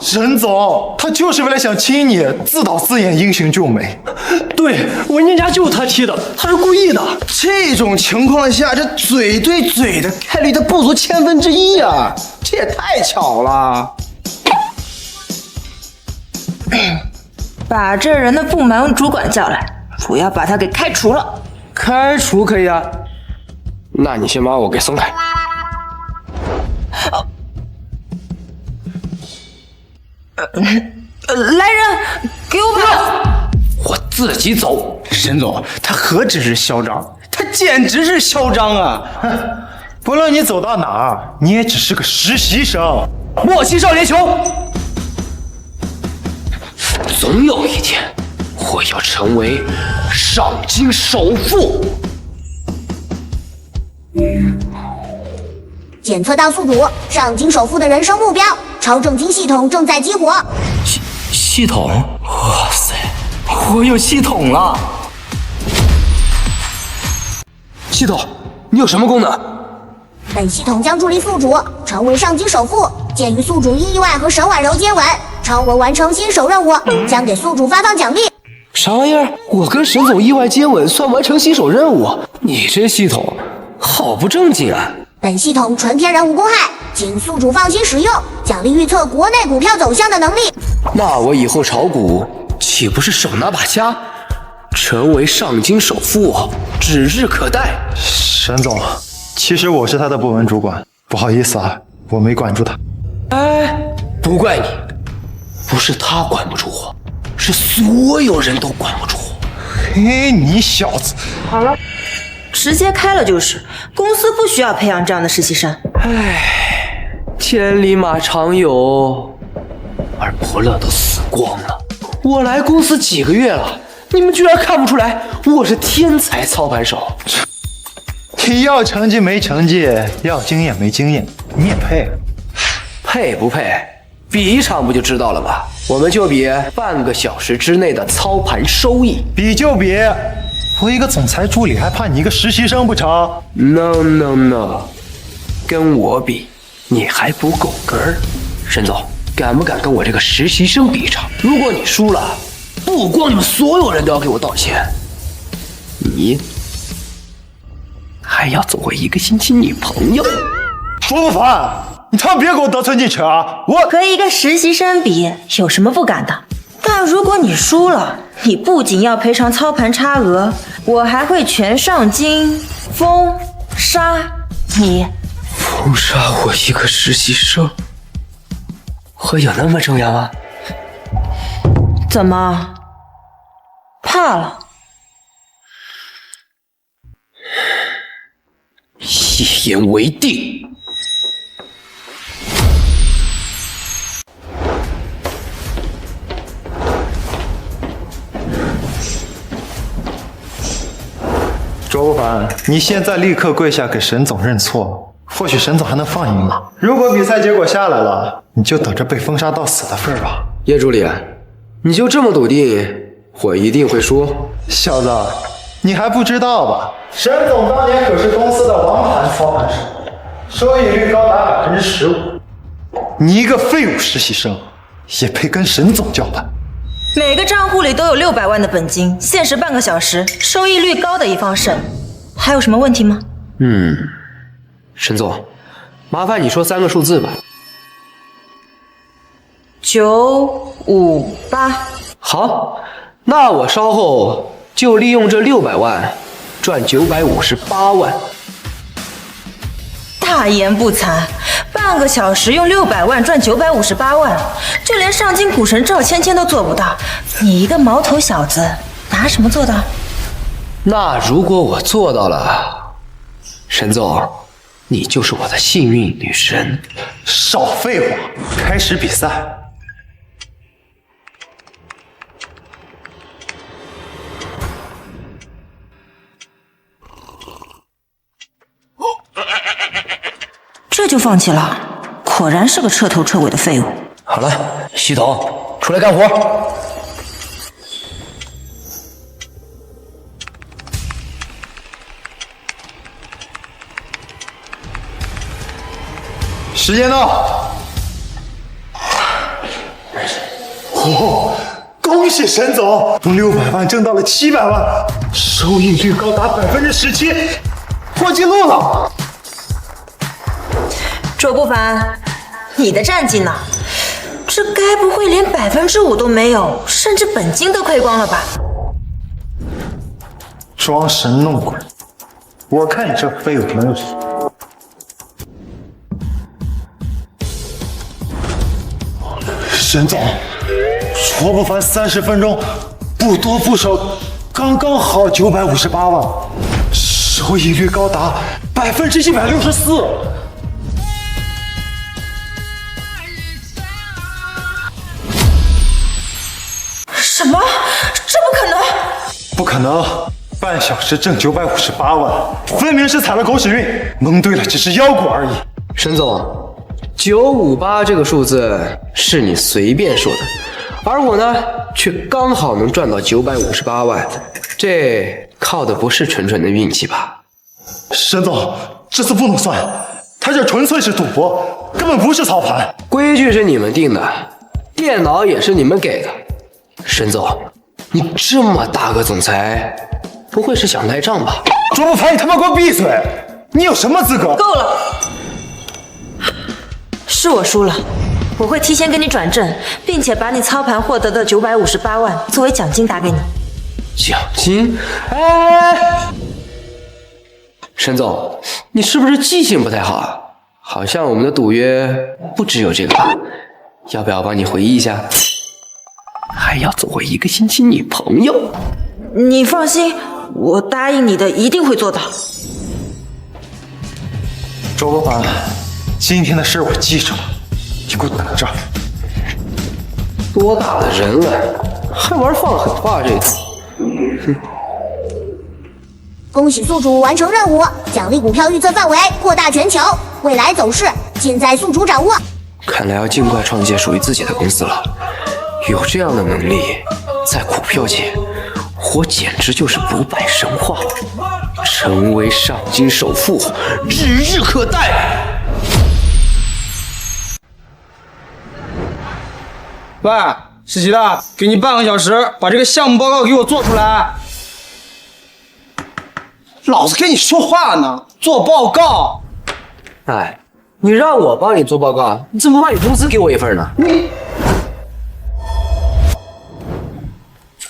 沈总，他就是为了想亲你，自导自演英雄救美。对，文件夹就是他踢的，他是故意的。这种情况下，这嘴对嘴的概率它不足1/1000啊！这也太巧了。把这人的部门主管叫来，我要把他给开除了。开除可以啊，那你先把我给松开。来人，给我把！我自己走。沈总，他何止是嚣张，他简直是嚣张啊！不论你走到哪儿，你也只是个实习生。莫欺少年穷。总有一天，我要成为上京首富。检测到宿主上京首富的人生目标，超重金系统正在激活。系统？哇塞，我有系统了！系统，你有什么功能？本系统将助力宿主成为上京首富。鉴于宿主因意外和沈婉柔接吻，超额完成新手任务，将给宿主发放奖励。啥玩意儿？我跟沈总意外接吻算完成新手任务？你这系统好不正经啊！本系统纯天然无公害，请宿主放心使用。奖励预测国内股票走向的能力。那我以后炒股岂不是手拿把掐，成为上京首富指日可待？沈总，其实我是他的部门主管，不好意思啊，我没管住他。哎，不怪你，不是他管不住我，是所有人都管不住我。嘿，你小子！好了，直接开了就是，公司不需要培养这样的实习生。唉，千里马常有，而伯乐都死光了。我来公司几个月了，你们居然看不出来我是天才操盘手？你要成绩没成绩，要经验没经验，你也配？配不配？比一场不就知道了吗？我们就比半个小时之内的操盘收益。比就比，我一个总裁助理还怕你一个实习生不成？ No No No， 跟我比，你还不够格儿。沈总，敢不敢跟我这个实习生比一场？如果你输了，不光你们所有人都要给我道歉，你还要做我1个星期女朋友。卓不凡，你他妈别给我得寸进尺啊！我和一个实习生比，有什么不敢的？但如果你输了，你不仅要赔偿操盘差额，我还会全上京封杀你。封杀我一个实习生，会有那么重要吗？怎么？怕了？一言为定。卓不凡，你现在立刻跪下给沈总认错，或许沈总还能放你一马。如果比赛结果下来了，你就等着被封杀到死的份儿吧。叶助理，你就这么笃定我一定会输？小子，你还不知道吧？沈总当年可是公司的王牌操盘手，收益率高达15%。你一个废物实习生，也配跟沈总叫板？每个账户里都有600万的本金，限时半个小时，收益率高的一方胜。还有什么问题吗？沈总，麻烦你说3个数字吧。958。好，那我稍后就利用这600万赚958万。大言不惭，半个小时用600万赚958万，就连上京股神赵芊芊都做不到，你一个毛头小子拿什么做到？那如果我做到了，沈总，你就是我的幸运女神。少废话，开始比赛。这就放弃了，果然是个彻头彻尾的废物。好了，系统，出来干活。时间到。哦，恭喜沈总，从600万挣到了700万，收益率高达17%，破纪录了。卓不凡，你的战绩呢？这该不会连5%都没有，甚至本金都亏光了吧？装神弄鬼，我看你这废物能有谁？沈总，卓不凡30分钟不多不少，刚刚好958万，收益率高达164%。什么？这不可能！不可能，半小时挣958万，分明是踩了狗屎运，蒙对了只是腰果而已。沈总，958这个数字是你随便说的，而我呢，却刚好能赚到958万，这靠的不是纯纯的运气吧？沈总，这次不能算，他这纯粹是赌博，根本不是操盘。规矩是你们定的，电脑也是你们给的。沈总，你这么大个总裁，不会是想赖账吧？卓不凡，你他妈给我闭嘴！你有什么资格？够了，是我输了，我会提前给你转正，并且把你操盘获得的958万作为奖金打给你。奖金？哎，沈总，你是不是记性不太好啊？好像我们的赌约不只有这个吧？要不要帮你回忆一下？还要做回1个星期女朋友？你放心，我答应你的一定会做到。卓不凡，今天的事我记住了，你给我等着。多大的人了，还玩放狠话这个？恭喜宿主完成任务，奖励股票预测范围扩大全球，未来走势尽在宿主掌握。看来要尽快创建属于自己的公司了。有这样的能力，在股票界，我简直就是不败神话，成为上京首富指日可待。喂，实习的，给你半个小时，把这个项目报告给我做出来。老子跟你说话呢，做报告。哎，你让我帮你做报告，你怎么不把你工资给我一份呢？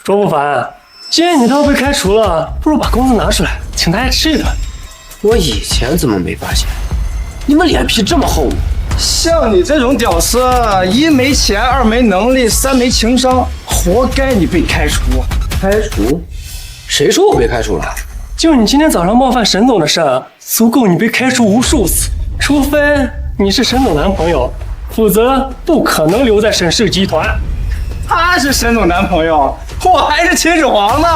卓不凡，既然你都要被开除了，不如把工资拿出来，请大家吃一顿。我以前怎么没发现？你们脸皮这么厚？像你这种屌丝，1没钱，2没能力，3没情商，活该你被开除。开除？谁说我被开除了？就你今天早上冒犯沈总的事儿，足够你被开除无数次。除非你是沈总男朋友，否则不可能留在沈氏集团。他是沈总男朋友，我还是秦始皇呢。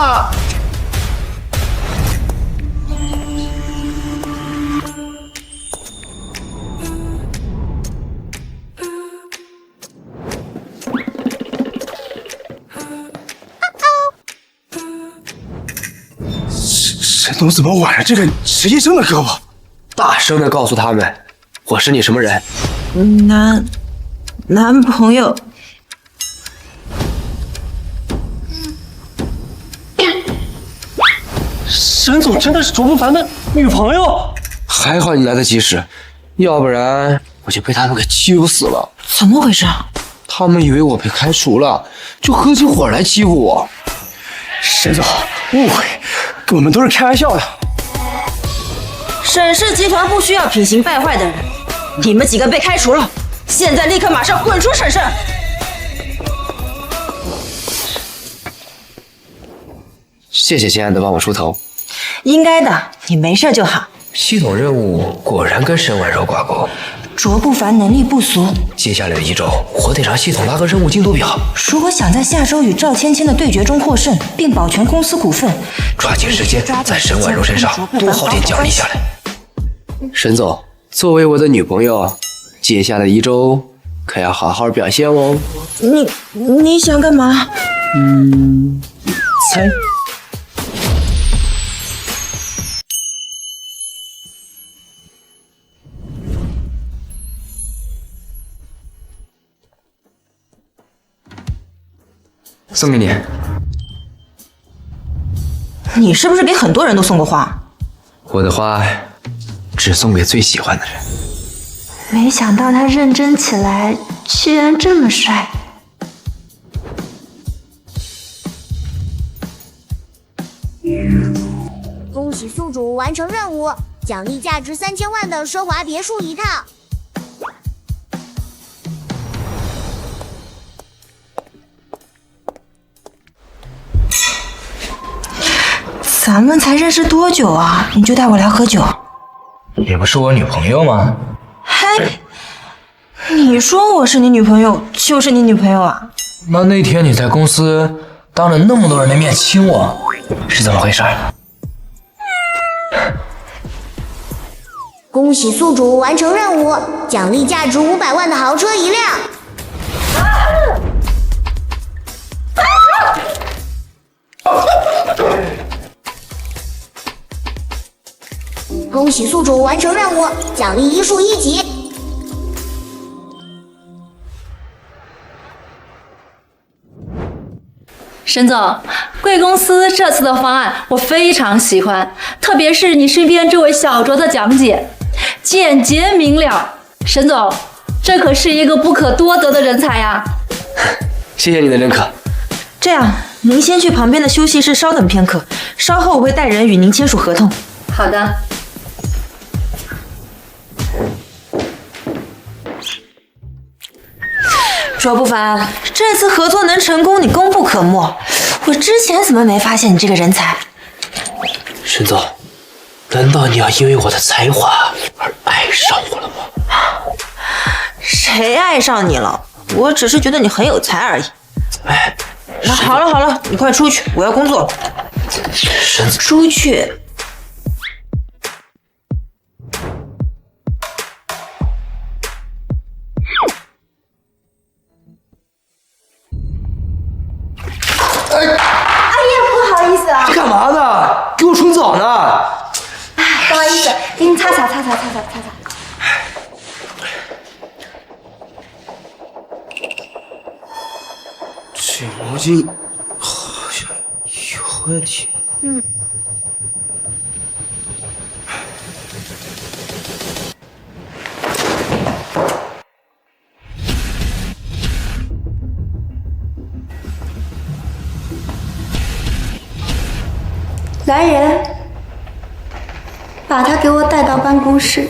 沈总怎么挽着这个实习生的胳膊？大声的告诉他们，我是你什么人？男朋友。沈总真的是卓不凡的女朋友？还好你来得及时，要不然我就被他们给欺负死了。怎么回事啊？他们以为我被开除了，就合起伙来欺负我。沈总，误会，我们都是开玩笑的。沈氏集团不需要品行败坏的人，你们几个被开除了，现在立刻马上滚出沈氏！谢谢亲爱的帮我出头。应该的，你没事就好。系统任务果然跟沈婉柔挂钩。卓不凡能力不俗，接下来的1周，我得让系统拉个任务进度表。如果想在下周与赵芊芊的对决中获胜，并保全公司股份，抓紧时间在沈婉柔身上多耗点奖励下来。沈总，作为我的女朋友，接下来1周可要好好表现哦。你想干嘛？猜。送给你。你是不是给很多人都送过花？我的花只送给最喜欢的人。没想到他认真起来居然这么帅。恭喜宿主完成任务，奖励价值3000万的奢华别墅1套。咱们才认识多久啊？你就带我来喝酒？你不是我女朋友吗？嘿，你说我是你女朋友，就是你女朋友啊？那天你在公司当着那么多人的面亲我，是怎么回事？恭喜宿主完成任务，奖励价值500万的豪车1辆。恭喜宿主完成任务，奖励医术1级。沈总，贵公司这次的方案我非常喜欢，特别是你身边这位小卓的讲解，简洁明了。沈总，这可是一个不可多得的人才呀！谢谢你的认可。这样，您先去旁边的休息室稍等片刻，稍后我会带人与您签署合同。好的。卓不凡，这次合作能成功，你功不可没。我之前怎么没发现你这个人才？沈总，难道你要因为我的才华而爱上我了吗？谁爱上你了？我只是觉得你很有才而已。哎，好了，你快出去，我要工作。沈总，出去。不好意思啊，干嘛呢？给我冲澡呢！不好意思，给你擦擦。这毛巾好像有问题。来人，把他给我带到办公室。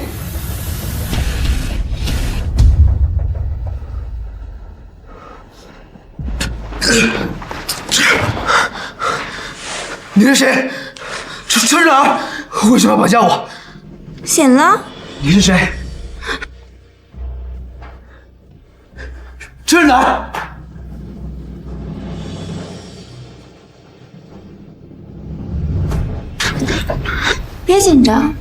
你是谁？这是哪儿？为什么要绑架我？醒了？你是谁？这是哪儿？别紧张，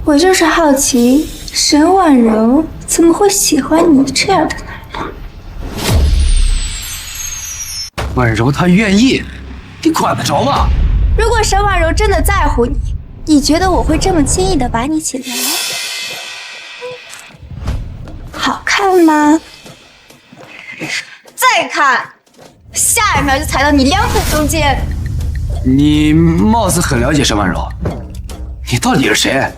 我就是好奇，沈婉柔怎么会喜欢你这样的男人？婉柔她愿意，你管得着吗？如果沈婉柔真的在乎你，你觉得我会这么轻易的把你请来？好看吗？再看，下一秒就踩到你两腿中间。你貌似很了解沈婉柔，你到底是谁？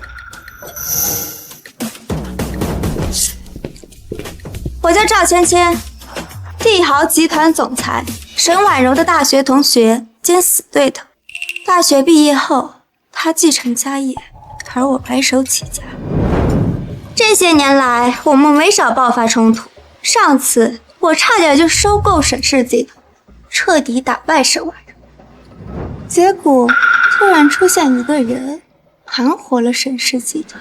我叫赵芊芊，帝豪集团总裁，沈婉柔的大学同学兼死对头。大学毕业后，她继承家业，而我白手起家。这些年来，我们没少爆发冲突。上次我差点就收购沈氏集团，彻底打败沈婉柔。结果突然出现一个人，盘活了沈氏集团。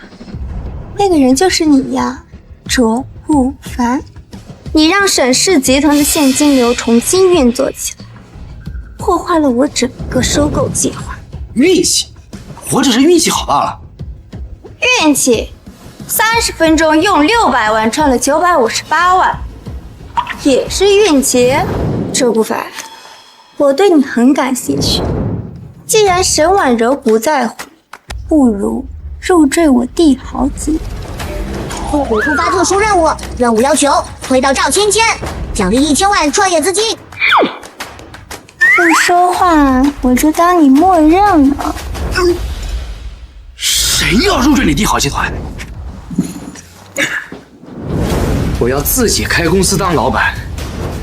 那个人就是你呀，卓不凡。你让沈氏集团的现金流重新运作起来，破坏了我整个收购计划。运气，我只是运气好罢了。运气，30分钟用600万赚了958万，也是运气。周不凡，我对你很感兴趣。既然沈婉柔不在乎，不如入赘我帝豪集团。复古突发特殊任务，任务要求推到赵芊芊，奖励1000万创业资金。不说话，我就当你默认了。谁要入赘你帝豪集团？我要自己开公司当老板，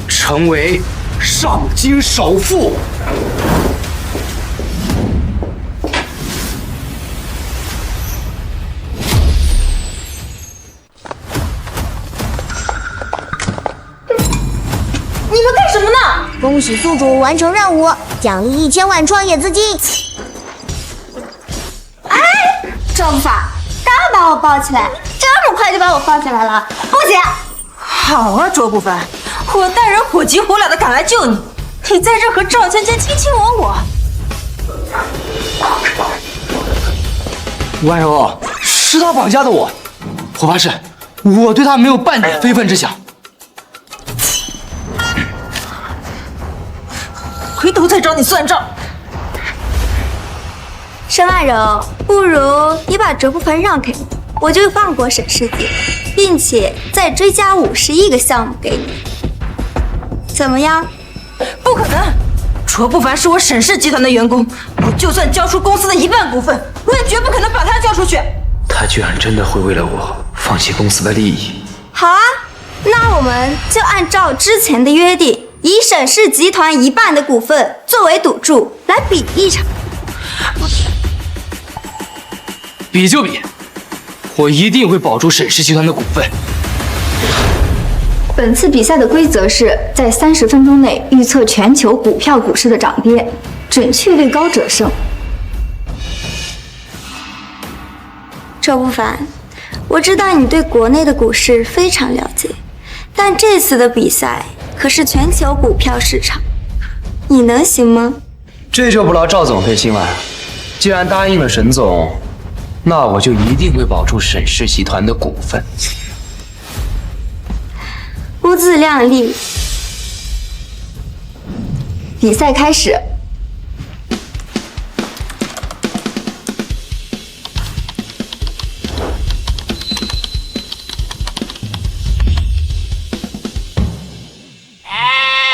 成为上京首富。你们干什么呢？恭喜宿主完成任务，奖励1000万创业资金。这不法，刚把我抱起来，这么快就把我放起来了，不行！好啊，卓不凡，我带人火急火燎的赶来救你，你在这和赵芊芊卿卿我我。婉柔，是他绑架的我，我发誓，我对他没有半点非分之想。回头再找你算账。沈婉柔，不如你把卓不凡让给我，我就放过沈世杰，并且再追加51个项目给你，怎么样？不可能，卓不凡是我沈氏集团的员工，我就算交出公司的1半股份，我也绝不可能把他交出去。他居然真的会为了我放弃公司的利益。好啊，那我们就按照之前的约定，以沈氏集团1半的股份作为赌注来比一场。比就比，我一定会保住沈氏集团的股份。本次比赛的规则是在30分钟内预测全球股票股市的涨跌，准确率高者胜。周不凡，我知道你对国内的股市非常了解，但这次的比赛可是全球股票市场，你能行吗？这就不劳赵总费心了。既然答应了沈总，那我就一定会保住沈氏集团的股份。不自量力。比赛开始。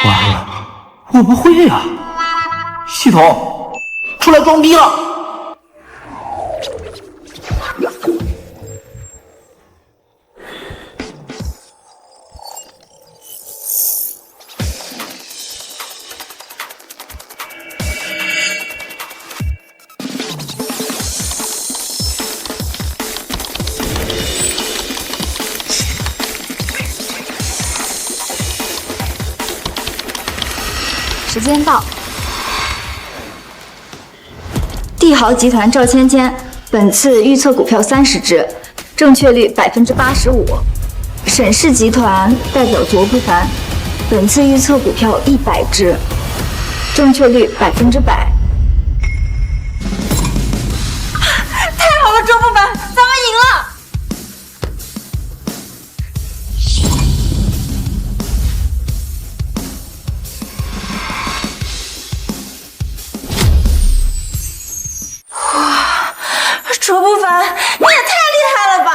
完了，我不会呀！系统，出来装逼了！时间到。帝豪集团赵芊芊，本次预测股票30只，正确率85%。沈氏集团代表卓不凡，本次预测股票100只，正确率100%。太好了，周不凡，咱们赢了！卓不凡，你也太厉害了吧！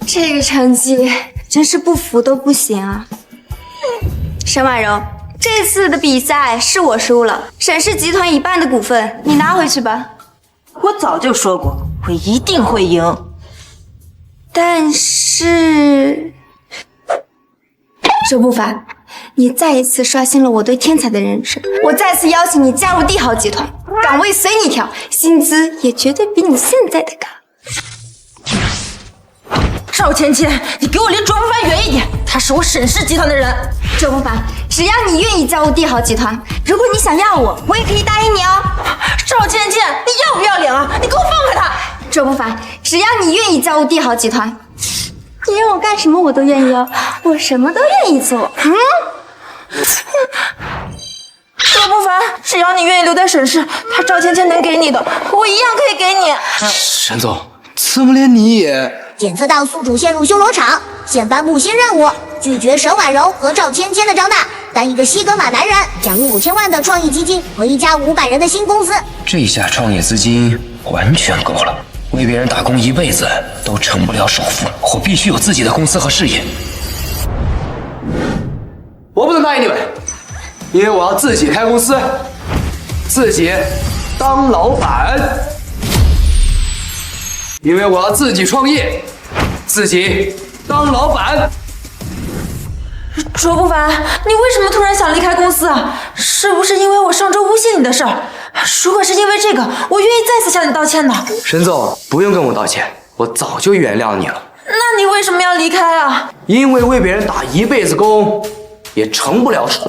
这个成绩真是不服都不行啊！沈婉柔，这次的比赛是我输了，沈氏集团1半的股份你拿回去吧。我早就说过，我一定会赢。但是，周不凡，你再一次刷新了我对天才的认识。我再次邀请你加入帝豪集团，岗位随你挑，薪资也绝对比你现在的高。赵芊芊，你给我离卓不凡远一点，他是我沈氏集团的人。周不凡，只要你愿意加入帝豪集团，如果你想要我，我也可以答应你哦。赵芊芊，你要不要脸啊？你给我放开他！周不凡，只要你愿意加入帝豪集团，你让我干什么我都愿意哦，我什么都愿意做。周不凡，只要你愿意留在沈氏，他赵芊芊能给你的，我一样可以给你。沈总，怎么连你也……检测到宿主陷入修罗场，现颁布新任务：拒绝沈婉柔和赵芊芊的招纳，单一个西格玛男人，奖励5000万的创意基金和一家500人的新公司。这下创业资金完全够了，为别人打工一辈子都成不了首富，我必须有自己的公司和事业。我不能答应你们，因为我要自己开公司，自己当老板。因为我要自己创业，自己当老板。卓不凡，你为什么突然想离开公司啊？是不是因为我上周诬陷你的事儿？如果是因为这个，我愿意再次向你道歉的。沈总，不用跟我道歉，我早就原谅你了。那你为什么要离开啊？因为为别人打一辈子工，也成不了什么。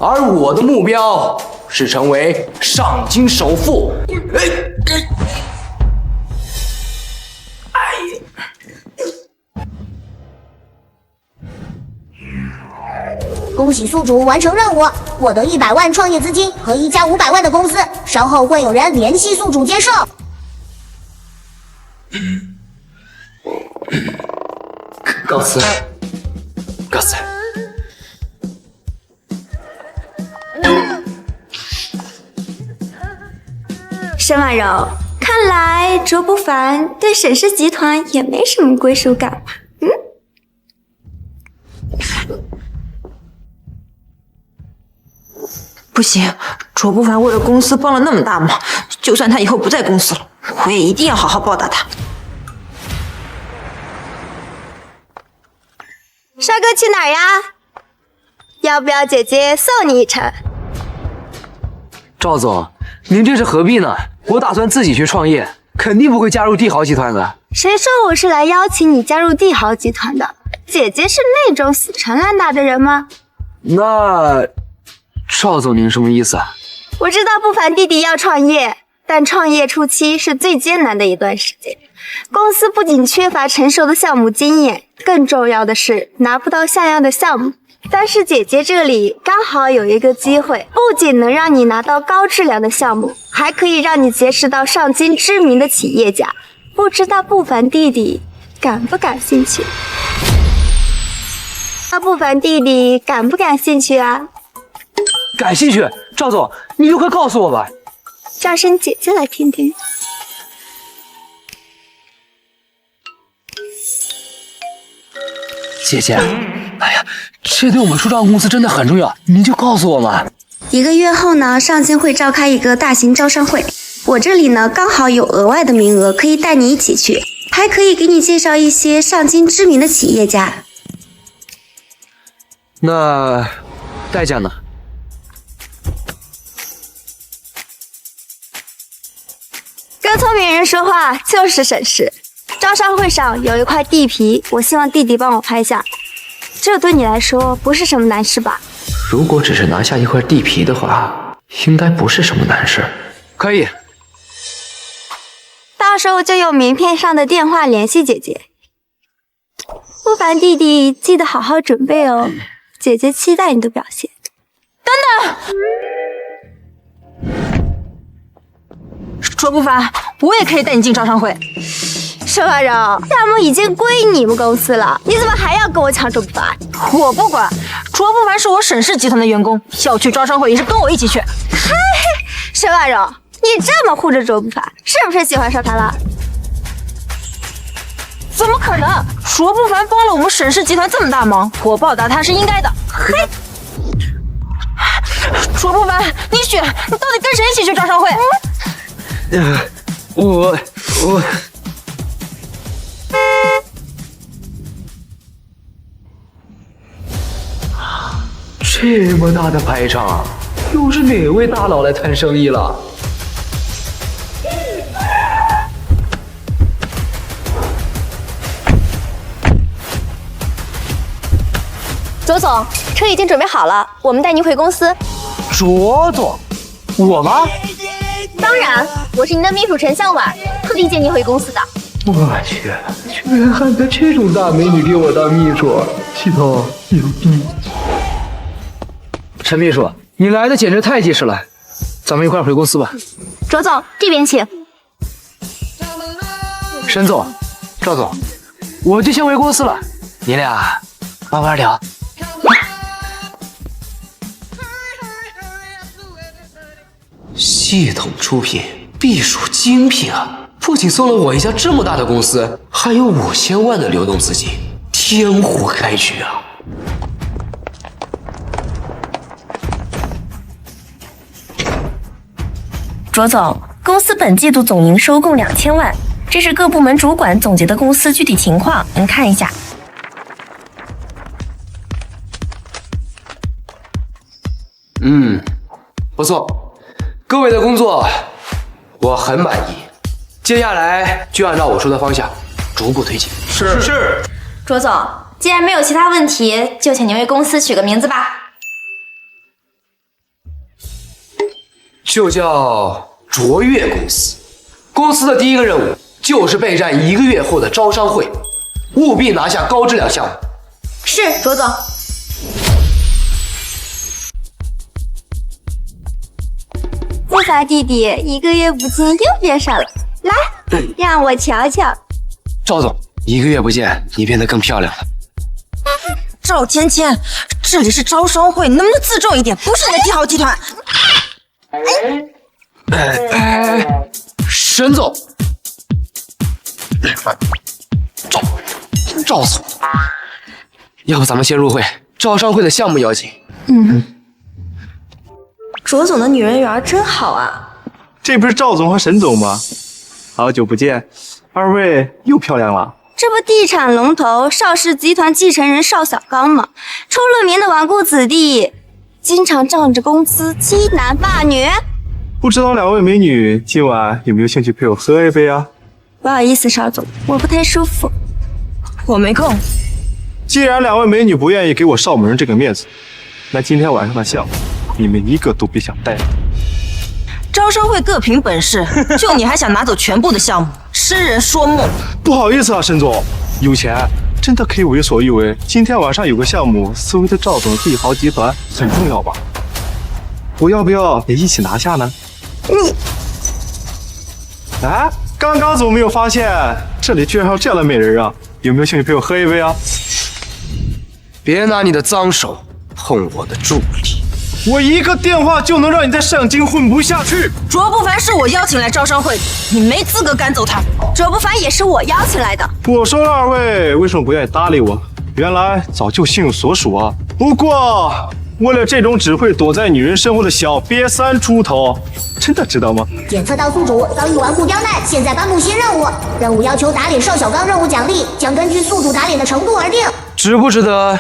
而我的目标是成为上京首富。恭喜宿主完成任务，获得100万创业资金和1家500万的公司。稍后会有人联系宿主接受。告辞，告辞。沈婉柔，看来卓不凡对沈氏集团也没什么归属感吧？不行，卓不凡为了公司帮了那么大忙，就算他以后不在公司了，我也一定要好好报答他。帅哥去哪儿呀？要不要姐姐送你一程？赵总，您这是何必呢？我打算自己去创业，肯定不会加入帝豪集团的。谁说我是来邀请你加入帝豪集团的？姐姐是那种死缠烂打的人吗？那赵总您什么意思啊？我知道不凡弟弟要创业，但创业初期是最艰难的一段时间。公司不仅缺乏成熟的项目经验，更重要的是拿不到像样的项目。但是姐姐这里刚好有一个机会，不仅能让你拿到高质量的项目，还可以让你结识到上京知名的企业家。不知道不凡弟弟感不感兴趣？不凡弟弟感不感兴趣啊？感兴趣，赵总，你就快告诉我吧。叫声姐姐来听听。姐姐，哎呀，这对我们书照公司真的很重要，您就告诉我嘛。1个月后呢，上京会召开一个大型招商会，我这里呢刚好有额外的名额，可以带你一起去，还可以给你介绍一些上京知名的企业家。那代价呢？跟聪明人说话就是省事。招商会上有一块地皮，我希望弟弟帮我拍下，这对你来说不是什么难事吧？如果只是拿下一块地皮的话，应该不是什么难事。可以，到时候就用名片上的电话联系姐姐。不凡弟弟，记得好好准备哦，姐姐期待你的表现。等等，卓不凡，我也可以带你进招商会。沈婉柔，项目已经归你们公司了，你怎么还要跟我抢卓不凡？我不管，卓不凡是我沈氏集团的员工，要去招商会也是跟我一起去。嗨，沈婉柔，你这么护着卓不凡，是不是喜欢上他了？怎么可能？卓不凡帮了我们沈氏集团这么大忙，我报答他是应该的。嘿，卓不凡，你选，你到底跟谁一起去招商会？我这么大的排场，又是哪位大佬来谈生意了？卓总，车已经准备好了，我们带您回公司。卓总，我吗？当然，我是您的秘书陈向晚，特地接您回公司的。我去，居然还得这种大美女给我当秘书，系统牛逼！陈秘书，你来的简直太及时了，咱们一块回公司吧。卓总，这边请。沈总，赵总，我就先回公司了，你俩慢慢聊。系统出品，必属精品啊！不仅送了我一家这么大的公司，还有5000万的流动资金，天胡开局啊！卓总，公司本季度总营收共2000万，这是各部门主管总结的公司具体情况，您看一下。不错，各位的工作我很满意，接下来就按照我说的方向逐步推进。是。卓总，既然没有其他问题，就请您为公司取个名字吧。就叫卓越公司。公司的第一个任务就是备战1个月后的招商会，务必拿下高质量项目。是，卓总。不凡弟弟，1个月不见又变少了，来，让我瞧瞧。赵总，1个月不见，你变得更漂亮了。赵芊芊，这里是招商会，能不能自重一点？不是你的帝豪集团。沈总，赵总，要不咱们先入会？招商会的项目要紧。卓总的女人缘真好啊！这不是赵总和沈总吗？好久不见，二位又漂亮了。这不地产龙头邵氏集团继承人邵小刚吗？出了名的纨绔子弟，经常仗着公司欺男霸女。不知道两位美女今晚有没有兴趣陪我喝一杯啊？不好意思，邵总，我不太舒服。我没空。既然两位美女不愿意给我邵某人这个面子，那今天晚上的项目你们一个都别想带。招商会各凭本事，就你还想拿走全部的项目，痴人说梦。不好意思啊，沈总，有钱真的可以为所欲为。今天晚上有个项目，作为的赵总帝豪集团很重要吧？我要不要也一起拿下呢？哎，刚刚怎么没有发现这里居然还有这样的美人啊？有没有兴趣陪我喝一杯啊？别拿你的脏手碰我的助理。我一个电话就能让你在上京混不下去。卓不凡是我邀请来招商会的，你没资格赶走他。卓不凡也是我邀请来的。我说了，二位为什么不愿意搭理我？原来早就心有所属啊。不过为了这种只会躲在女人身后的小瘪三出头，真的知道吗？检测到宿主遭遇纨绔刁难，现在颁布新任务，任务要求打脸邵小刚，任务奖励将根据宿主打脸的程度而定。值不值得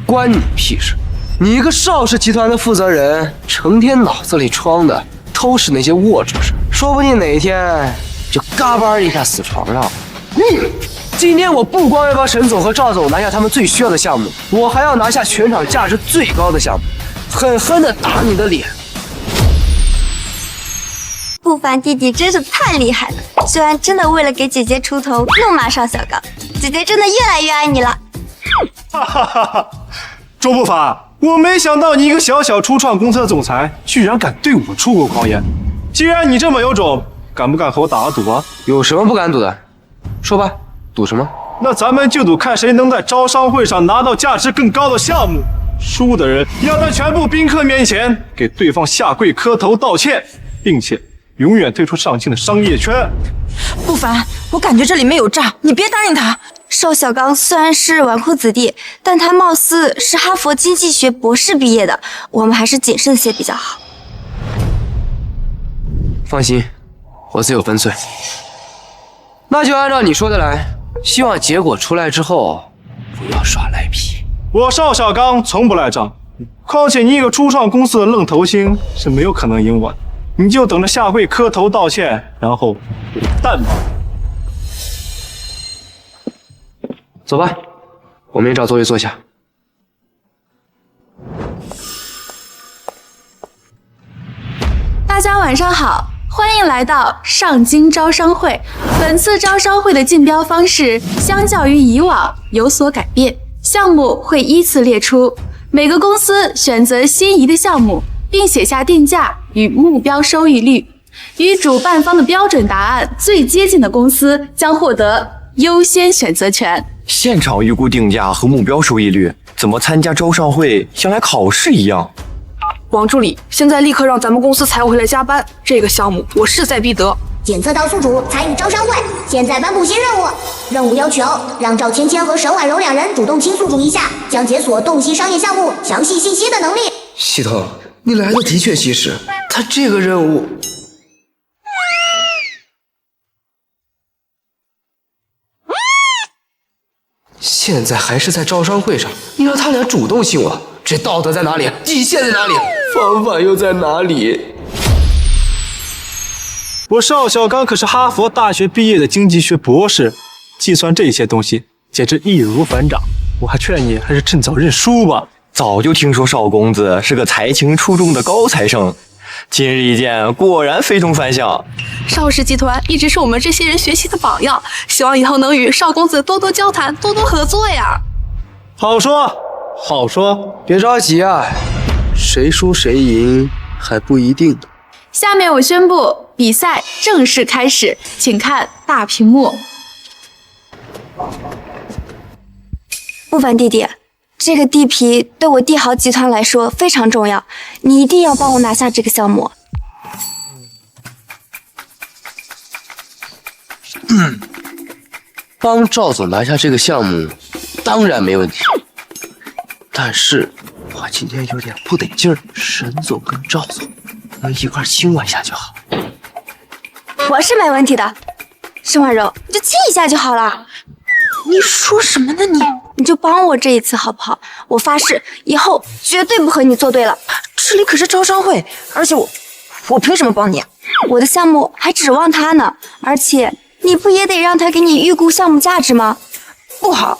关你屁事。你一个邵氏集团的负责人，成天脑子里装的都是那些龌龊事，说不定哪天就嘎巴一下死床上了。今天我不光要帮沈总和赵总拿下他们最需要的项目，我还要拿下全场价值最高的项目，狠狠地打你的脸。不凡弟弟真是太厉害了，居然真的为了给姐姐出头怒骂邵小刚，姐姐真的越来越爱你了。哈哈哈哈！周不凡，我没想到你一个小小初创公司的总裁，居然敢对我出口狂言。既然你这么有种，敢不敢和我打个赌啊？有什么不敢赌的？说吧，赌什么？那咱们就赌看谁能在招商会上拿到价值更高的项目。输的人要在全部宾客面前给对方下跪磕头道歉，并且永远退出上京的商业圈。不凡，我感觉这里面有诈，你别答应他。邵小刚虽然是纨绔子弟，但他貌似是哈佛经济学博士毕业的，我们还是谨慎些比较好。放心，我自有分寸。那就按照你说的来，希望结果出来之后不要耍赖皮。我邵小刚从不赖账，况且你一个初创公司的愣头青是没有可能赢我的。你就等着下跪磕头道歉，然后淡吧。走吧，我们也找座位坐下。大家晚上好，欢迎来到上京招商会。本次招商会的竞标方式相较于以往有所改变，项目会依次列出，每个公司选择心仪的项目，并写下定价与目标收益率，与主办方的标准答案最接近的公司将获得优先选择权。现场预估定价和目标收益率，怎么参加招商会像来考试一样？王助理，现在立刻让咱们公司财务回来加班，这个项目我势在必得。检测到宿主参与招商会，现在颁布新任务，任务要求让赵芊芊和沈婉柔两人主动倾宿主一下，将解锁洞悉商业项目详细信息的能力。系统，你来的的确及时，他这个任务现在还是在招商会上，你让他俩主动信我，这道德在哪里？底线在哪里？方法又在哪里？我邵小刚可是哈佛大学毕业的经济学博士，计算这些东西简直易如反掌。我还劝你还是趁早认输吧。早就听说邵公子是个才情出众的高材生，今日一见，果然非同凡响。邵氏集团一直是我们这些人学习的榜样，希望以后能与邵公子多多交谈，多多合作呀。好说，好说，别着急啊，谁输谁赢还不一定呢。下面我宣布比赛正式开始，请看大屏幕。不凡弟弟，这个地皮对我帝豪集团来说非常重要，你一定要帮我拿下这个项目。帮赵总拿下这个项目，当然没问题。但是我今天有点不得劲儿，沈总跟赵总能一块亲我一下就好。我是没问题的，沈婉柔，你就亲一下就好了。你说什么呢你？你就帮我这一次好不好？我发誓，以后绝对不和你作对了。这里可是招商会，而且我凭什么帮你？我的项目还指望他呢，而且你不也得让他给你预估项目价值吗？不好，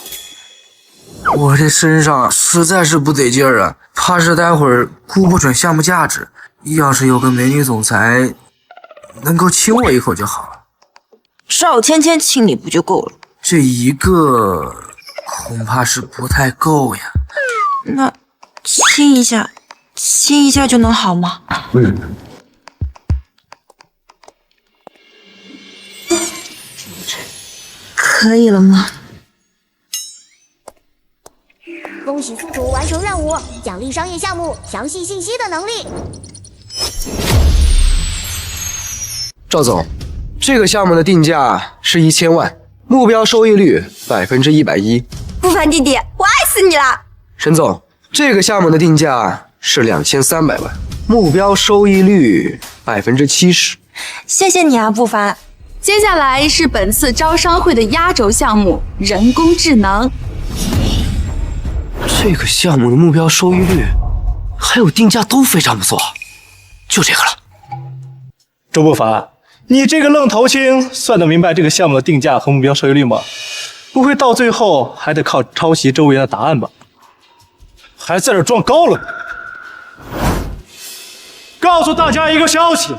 我这身上实在是不得劲儿啊，怕是待会儿估不准项目价值。要是有个美女总裁能够亲我一口就好了。邵芊芊亲你不就够了？这一个恐怕是不太够呀。那亲一下就能好吗？可以了吗？恭喜宿主完成任务，奖励商业项目详细信息的能力。赵总，这个项目的定价是1000万，目标收益率110%。不凡弟弟，我爱死你了。沈总，这个项目的定价是2300万，目标收益率70%。谢谢你啊，不凡。接下来是本次招商会的压轴项目——人工智能。这个项目的目标收益率还有定价都非常不错，就这个了。周不凡，你这个愣头青算得明白这个项目的定价和目标收益率吗？不会到最后还得靠抄袭周围的答案吧？还在这装高冷。告诉大家一个消息，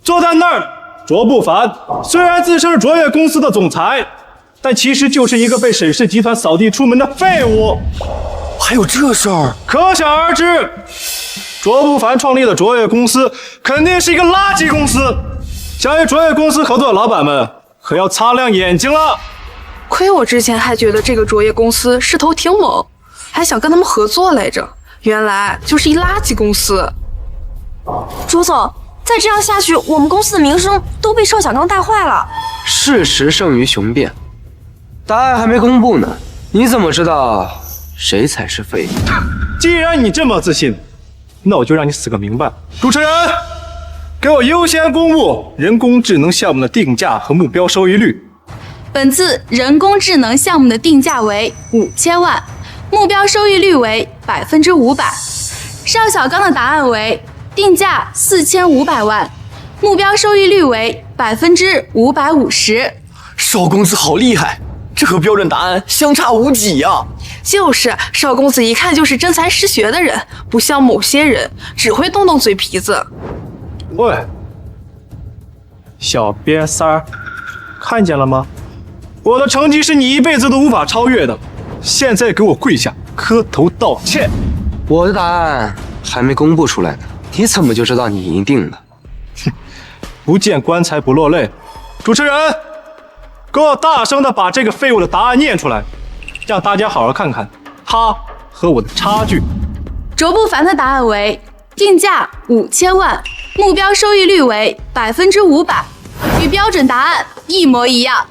坐在那儿卓不凡虽然自称是卓越公司的总裁，但其实就是一个被沈氏集团扫地出门的废物。还有这事儿？可想而知，卓不凡创立的卓越公司肯定是一个垃圾公司。想与卓越公司合作的老板们可要擦亮眼睛了。亏我之前还觉得这个卓越公司势头挺猛，还想跟他们合作来着，原来就是一垃圾公司。卓总，再这样下去，我们公司的名声都被邵小刚带坏了。事实胜于雄辩，答案还没公布呢，你怎么知道谁才是废物？既然你这么自信，那我就让你死个明白。主持人，给我优先公布人工智能项目的定价和目标收益率。本次人工智能项目的定价为5000万，目标收益率为500%。邵小刚的答案为定价4500万，目标收益率为550%。邵公子好厉害，这和标准答案相差无几呀！就是邵公子一看就是真才实学的人，不像某些人只会动动嘴皮子。喂，小瘪三儿，看见了吗？我的成绩是你一辈子都无法超越的，现在给我跪下磕头道歉。我的答案还没公布出来呢，你怎么就知道你赢定了？哼，不见棺材不落泪。主持人，给我大声的把这个废物的答案念出来，让大家好好看看他和我的差距。卓不凡的答案为定价5000万，目标收益率为500%，与标准答案一模一样。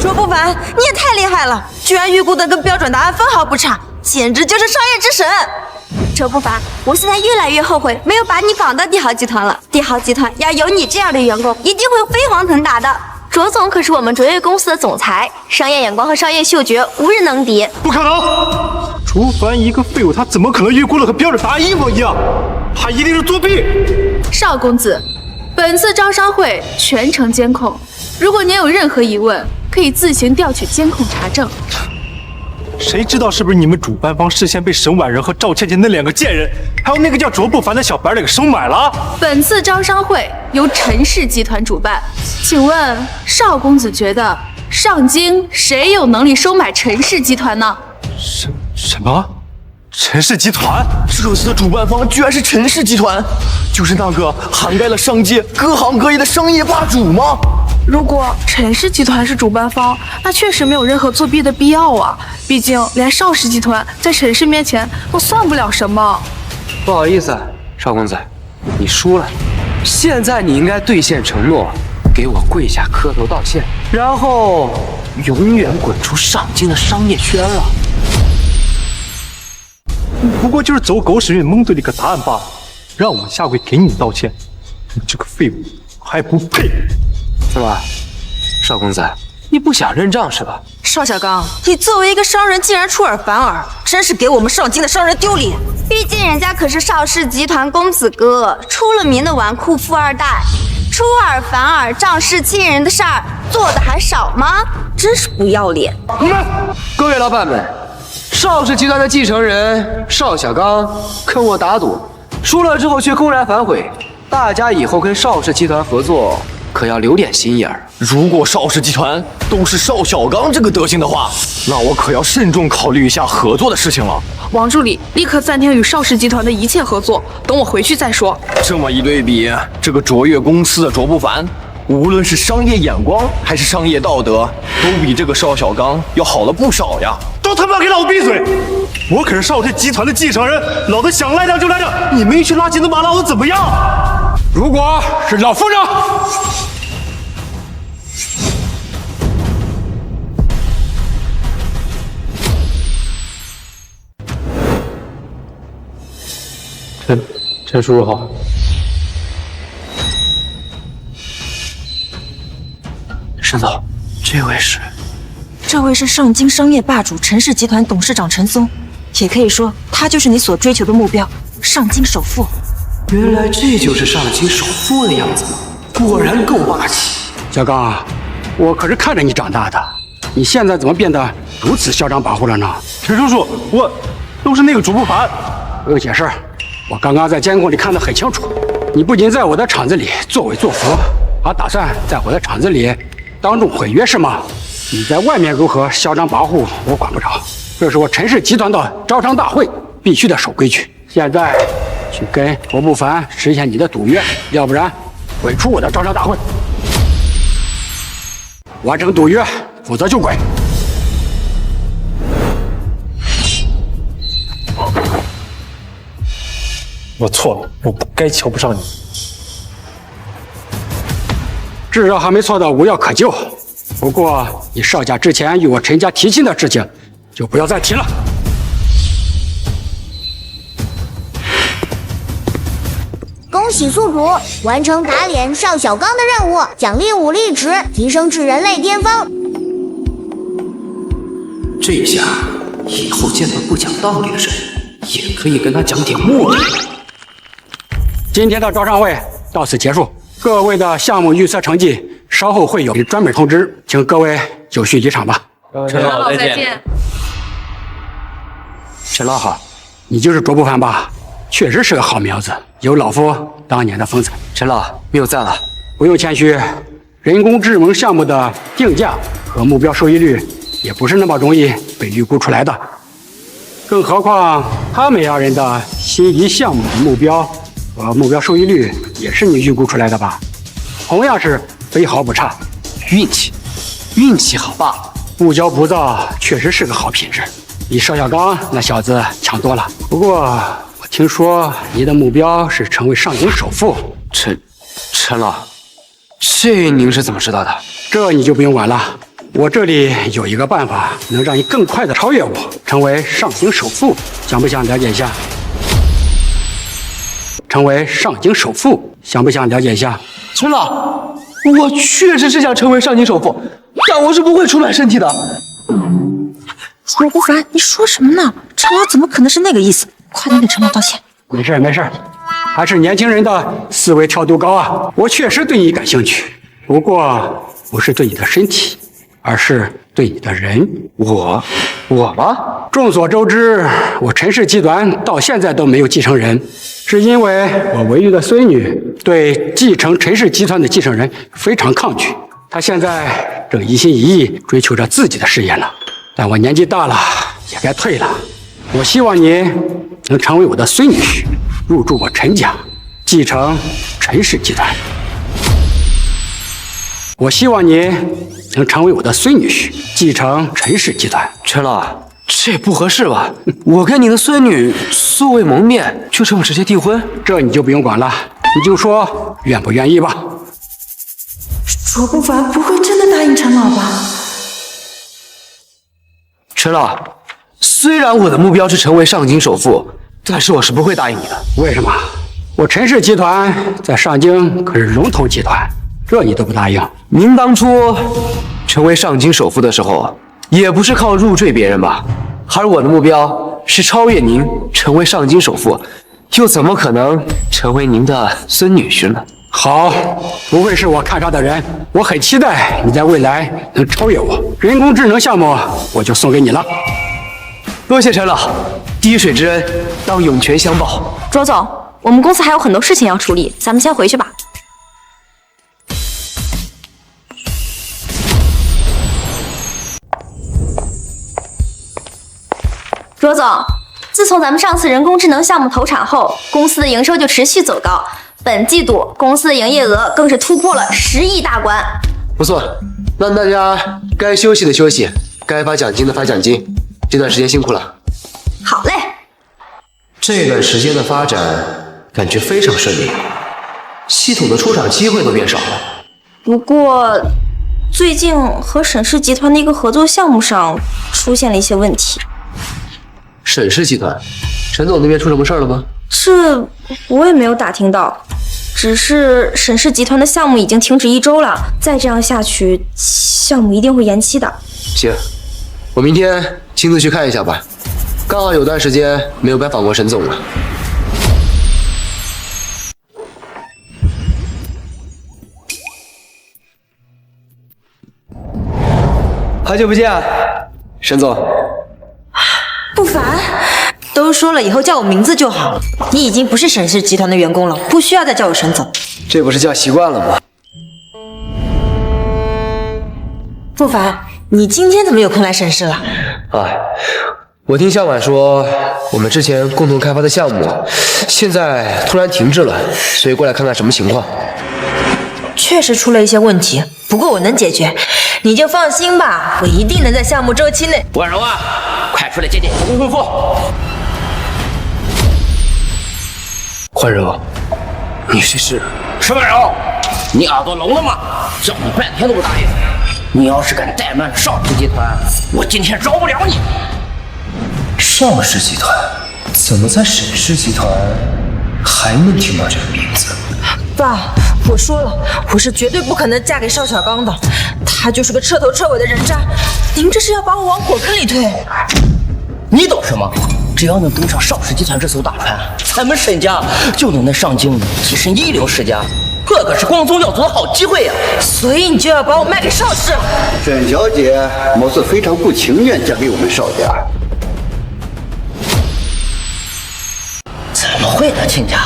卓不凡，你也太厉害了，居然预估的跟标准答案分毫不差，简直就是商业之神。卓不凡，我现在越来越后悔没有把你绑到帝豪集团了。帝豪集团要有你这样的员工，一定会飞黄腾达的。卓总可是我们卓越公司的总裁，商业眼光和商业嗅觉无人能敌。不可能！竹凡一个废物，他怎么可能预估了和标准答案一模一样？他一定是作弊！邵公子，本次招商会全程监控，如果您有任何疑问，可以自行调取监控查证。谁知道是不是你们主办方事先被沈婉柔和赵倩倩那两个贱人，还有那个叫卓不凡的小白脸给收买了？本次招商会由陈氏集团主办，请问邵公子觉得上京谁有能力收买陈氏集团呢？什么？陈氏集团？这次的主办方居然是陈氏集团，就是那个涵盖了商界各行各业的商业霸主吗？如果陈氏集团是主办方，那确实没有任何作弊的必要啊！毕竟连邵氏集团在陈氏面前都算不了什么。不好意思，邵公子，你输了。现在你应该兑现承诺，给我跪下磕头道歉，然后永远滚出上京的商业圈了。不过就是走狗屎运蒙对了一个答案罢了，让我下跪给你道歉，你这个废物还不配！怎么，邵公子，你不想认账是吧？邵小刚，你作为一个商人，竟然出尔反尔，真是给我们上京的商人丢脸。毕竟人家可是邵氏集团公子哥，出了名的纨绔富二代，出尔反尔、仗势欺人的事儿做的还少吗？真是不要脸！各位老板们，邵氏集团的继承人邵小刚跟我打赌，输了之后却公然反悔，大家以后跟邵氏集团合作可要留点心眼儿。如果邵氏集团都是邵小刚这个德行的话，那我可要慎重考虑一下合作的事情了。王助理，立刻暂停与邵氏集团的一切合作，等我回去再说。这么一对比，这个卓越公司的卓不凡，无论是商业眼光还是商业道德，都比这个邵小刚要好了不少呀！都他妈给老子闭嘴！我可是邵氏集团的继承人，老子想赖账就赖账，你们一群垃圾能把老子怎么样？如果是老夫人，陈叔叔好。沈总，这位是上京商业霸主陈氏集团董事长陈松，也可以说他就是你所追求的目标——上京首富。原来这就是上京首富的样子吗？果然够霸气。小刚，我可是看着你长大的，你现在怎么变得如此嚣张跋扈了呢？陈叔叔，我都是那个卓不凡。不用解释，我刚刚在监控里看得很清楚，你不仅在我的厂子里作威作福，还打算在我的厂子里当众毁约是吗？你在外面如何嚣张跋扈，我管不着。这是我陈氏集团的招商大会，必须得守规矩。现在去跟卓不凡实现你的赌约，要不然滚出我的招商大会。完成赌约，否则就滚。我错了，我不该瞧不上你。至少还没错的无药可救。不过你邵家之前与我陈家提亲的事情，就不要再提了。恭喜宿主完成打脸邵小刚的任务，奖励武力值提升至人类巅峰。这下以后见到不讲道理的人，也可以跟他讲点目的。今天的招商会到此结束，各位的项目预测成绩稍后会有专门通知，请各位就绪离场吧。陈老再见。陈老好，你就是卓不凡吧？确实是个好苗子，有老夫当年的风采。陈老，没有赞了。不用谦虚，人工智能项目的定价和目标收益率也不是那么容易被预估出来的，更何况他们2人的心仪项目的目标和目标收益率也是你预估出来的吧？同样是非毫不差。运气好罢了。不骄不躁确实是个好品质，比邵小刚那小子强多了。不过我听说你的目标是成为上京首富。陈老，这您是怎么知道的？这你就不用管了，我这里有一个办法能让你更快的超越我，成为上京首富，想不想了解一下？成为上京首富，想不想了解一下？陈老，我确实是想成为上京首富，但我是不会出卖身体的。卓不凡，你说什么呢？陈老怎么可能是那个意思？快点给陈老道歉。没事没事，还是年轻人的思维跳度高啊！我确实对你感兴趣，不过不是对你的身体，而是对你的人。我吗？众所周知，我陈氏集团到现在都没有继承人，是因为我唯一的孙女对继承陈氏集团的继承人非常抗拒。她现在正一心一意追求着自己的事业呢。但我年纪大了，也该退了。我希望你能成为我的孙女婿，入住我陈家，继承陈氏集团。我希望你能成为我的孙女婿，继承陈氏集团。陈老，这不合适吧？我跟你的孙女素未谋面，就这么直接订婚？这你就不用管了，你就说愿不愿意吧。卓不凡不会真的答应陈老吧？陈老，虽然我的目标是成为上京首富，但是我是不会答应你的。为什么？我陈氏集团在上京可是龙头集团，这你都不答应？您当初成为上京首富的时候，也不是靠入赘别人吧？而我的目标是超越您，成为上京首富，又怎么可能成为您的孙女婿呢？好，不会是我看上的人，我很期待你在未来能超越我。人工智能项目我就送给你了。多谢陈老，滴水之恩当涌泉相报。卓总，我们公司还有很多事情要处理，咱们先回去吧。卓总，自从咱们上次人工智能项目投产后，公司的营收就持续走高。本季度公司的营业额更是突破了10亿大关。不错，那大家该休息的休息，该发奖金的发奖金。这段时间辛苦了。好嘞。这段时间的发展感觉非常顺利，系统的出场机会都变少了。不过，最近和沈氏集团的一个合作项目上出现了一些问题。沈氏集团，沈总那边出什么事儿了吗？这我也没有打听到，只是沈氏集团的项目已经停止1周了，再这样下去，项目一定会延期的。行，我明天亲自去看一下吧，刚好有段时间没有拜访过沈总了。好久不见，沈总。不凡，都说了以后叫我名字就好。你已经不是沈氏集团的员工了，不需要再叫我沈总。这不是叫习惯了吗？不凡，你今天怎么有空来沈氏了？我听向晚说，我们之前共同开发的项目，现在突然停滞了，所以过来看看什么情况。确实出了一些问题，不过我能解决，你就放心吧，我一定能在项目周期内。婉柔啊，快出来见见公孙父。婉柔，你这是？石婉柔，你耳朵聋了吗？叫你半天都不答应。你要是敢怠慢邵氏集团，我今天饶不了你。邵氏集团怎么在沈氏集团还能听到这个名字？爸，我说了，我是绝对不可能嫁给邵小刚的，他就是个彻头彻尾的人渣。您这是要把我往火坑里推？你懂什么？只要能登上邵氏集团这艘大船，咱们沈家就能在上京跻身一流世家，这可是光宗耀祖的好机会呀！所以你就要把我卖给邵氏？沈小姐貌似非常不情愿嫁给我们邵家。怎么会呢，亲家？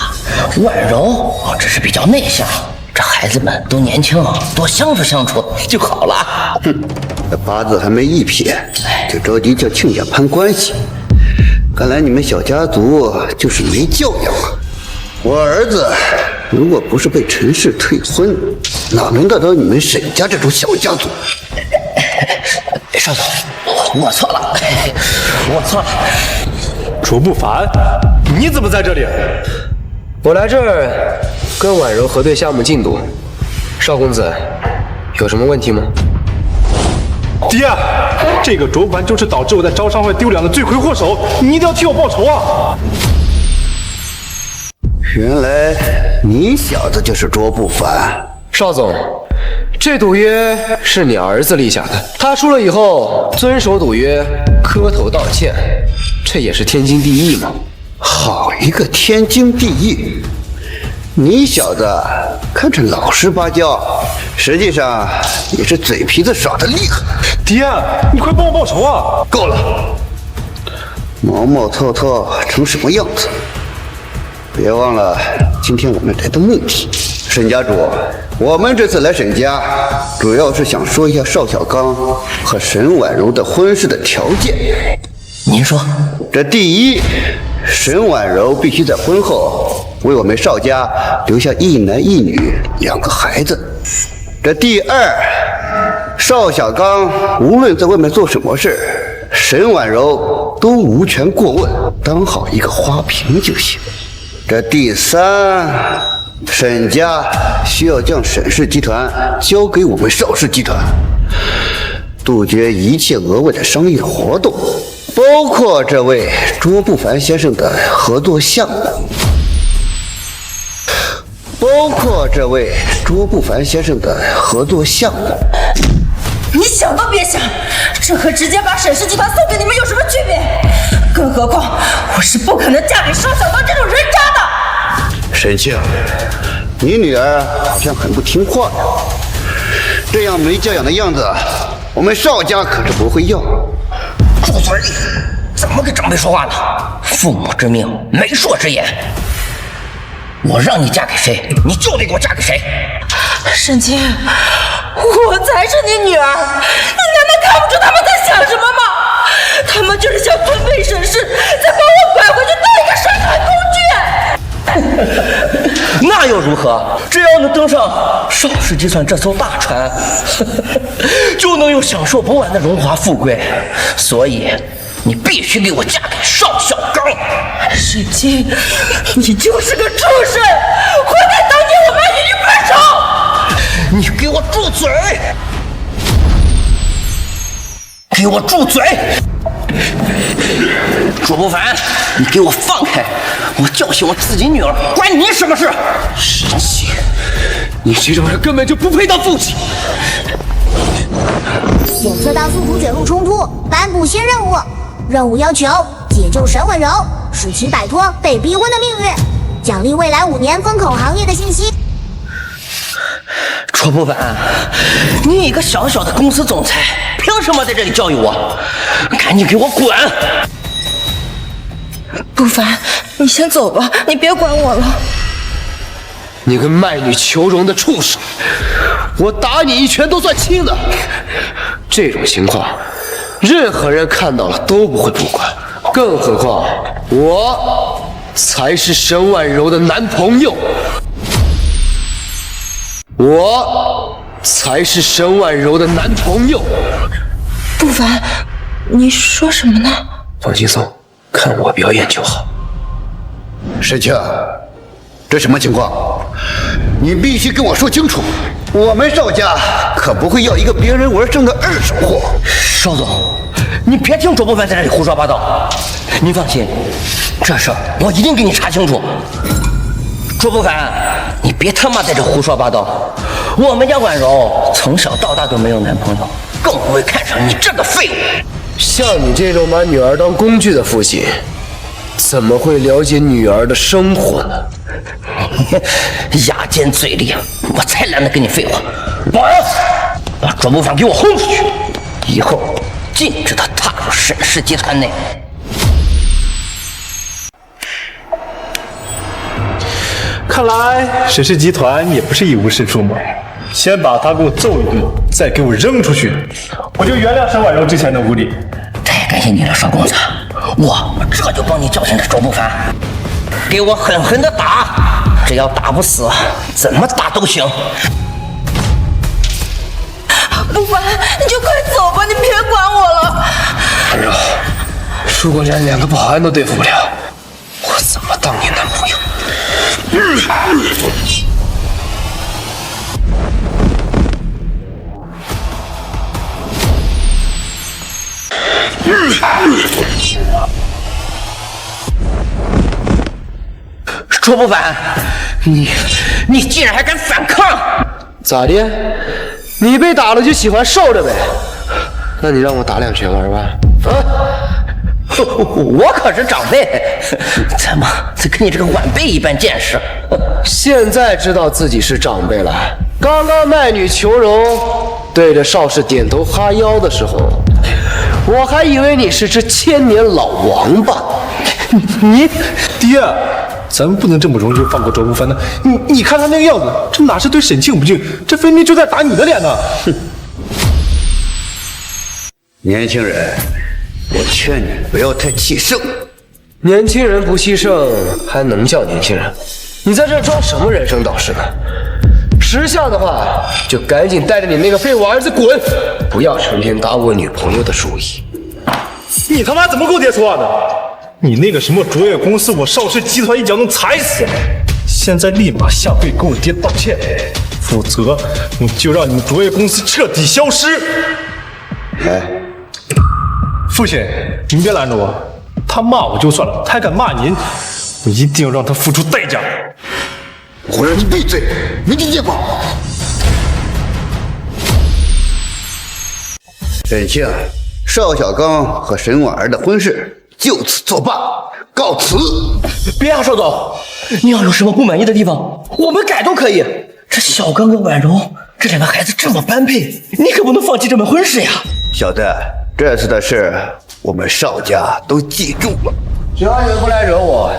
婉柔只是比较内向，这孩子们都年轻，多相处相处就好了。哼，这八字还没一撇，就着急叫亲家攀关系。看来你们小家族就是没教养啊！我儿子如果不是被陈氏退婚，哪能得到你们沈家这种小家族？邵总，我错了，我错了。楚不凡，你怎么在这里？我来这儿跟婉柔核对项目进度。邵公子，有什么问题吗？爹，这个卓凡就是导致我在招商会丢脸的罪魁祸首，你一定要替我报仇啊！原来你小子就是卓不凡。邵总，这赌约是你儿子立下的，他输了以后遵守赌约，磕头道歉，这也是天经地义嘛。好一个天经地义！你小子看着老实巴交，实际上也是嘴皮子耍得厉害。爹，你快帮我报仇啊！够了，毛毛糙糙成什么样子？别忘了今天我们来的目的。沈家主，我们这次来沈家，主要是想说一下邵小刚和沈婉柔的婚事的条件。您说，这第一，沈婉柔必须在婚后为我们邵家留下一男一女2个孩子。这第二，邵小刚无论在外面做什么事，沈婉柔都无权过问，当好一个花瓶就行。这第三，沈家需要将沈氏集团交给我们邵氏集团，杜绝一切额外的商业活动，包括这位卓不凡先生的合作项目。你想都别想，这和直接把沈氏集团送给你们有什么区别？更何况，我是不可能嫁给邵小刚这种人渣的。沈庆，你女儿好像很不听话呀，这样没教养的样子，我们邵家可是不会要。住嘴！怎么跟长辈说话呢？父母之命，媒妁之言。我让你嫁给谁，你就得给我嫁给谁。沈清，我才是你女儿，你难道看不出他们在想什么吗？他们就是想吞并沈氏，再把我拐回去当一个生产工具。那又如何？只要能登上邵氏集团这艘大船，就能有享受不完的荣华富贵。所以，你必须给我嫁给邵小刚。沈清，你就是个畜生，活该当年我妈与你分手。你给我住嘴！给我住嘴！卓不凡，你给我放开！我教训我自己女儿，关你什么事？沈清，你这种人根本就不配当父亲。检测到宿主卷入冲突，颁布新任务。任务要求解救沈婉柔，使其摆脱被逼婚的命运，奖励未来5年风口行业的信息。卓不凡，你一个小小的公司总裁，凭什么在这里教育我？赶紧给我滚！不凡，你先走吧，你别管我了。你个卖女求荣的畜生，我打你一拳都算轻的。这种情况，任何人看到了都不会不管，更何况我才是沈婉柔的男朋友。我才是沈婉柔的男朋友。不凡，你说什么呢？放轻松，看我表演就好。沈清，这什么情况？你必须跟我说清楚。我们邵家可不会要一个别人玩剩的二手货。邵总，你别听卓不凡在这里胡说八道。你放心，这事儿我一定给你查清楚。卓不凡，你别他妈在这胡说八道！我们家婉柔从小到大都没有男朋友，更不会看上你这个废物。像你这种把女儿当工具的父亲，怎么会了解女儿的生活呢？牙尖嘴利，我才懒得跟你废话。保安，把卓不凡给我轰出去，以后禁止他踏入沈氏集团内。看来沈氏集团也不是一无是处嘛。先把他给我揍一顿，再给我扔出去，我就原谅沈婉柔之前的无礼。太感谢你了，邵公子，我这就帮你教训这卓不凡，给我狠狠的打，只要打不死，怎么打都行。不凡，你就快走吧，你别管我了。婉柔，如果连2个保安都对付不了，我怎么当你男朋友？卓不凡，你竟然还敢反抗！咋的？你被打了就喜欢受着呗？那你让我打2拳玩玩？我可是长辈，怎么跟你这个晚辈一般见识？现在知道自己是长辈了。刚刚卖女求荣，对着邵氏点头哈腰的时候，我还以为你是只千年老王八。你爹，咱们不能这么容易就放过卓不凡的。你看他那个样子，这哪是对沈庆不敬，这分明就在打你的脸呢！哼！年轻人，我劝你不要太气盛。年轻人不气盛，还能叫年轻人？你在这装什么人生导师呢？识相的话，就赶紧带着你那个废物儿子滚，不要成天打我女朋友的主意。你他妈怎么跟我爹说话的？你那个什么卓越公司，我邵氏集团一脚能踩死！现在立马下跪跟我爹道歉，否则我就让你们卓越公司彻底消失！哎，父亲，您别拦着我，他骂我就算了，他还敢骂您，我一定要让他付出代价！我让你闭嘴，你听见吗？沈庆、邵小刚和沈婉儿的婚事就此作罢，告辞。别啊，邵总，你要有什么不满意的地方，我们改都可以。这小刚跟婉柔这2个孩子这么般配，你可不能放弃这门婚事呀！小子，这次的事我们邵家都记住了。只要你们不来惹我，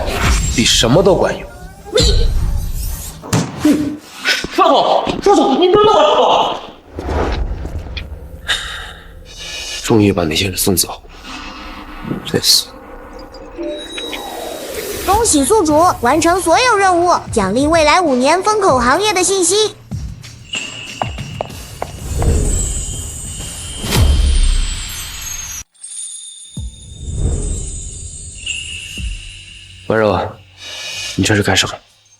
比什么都管用。邵总，你等等我！终于把那些人送走，真是。恭喜宿主完成所有任务，奖励未来5年风口行业的信息。婉柔，你这是干什么？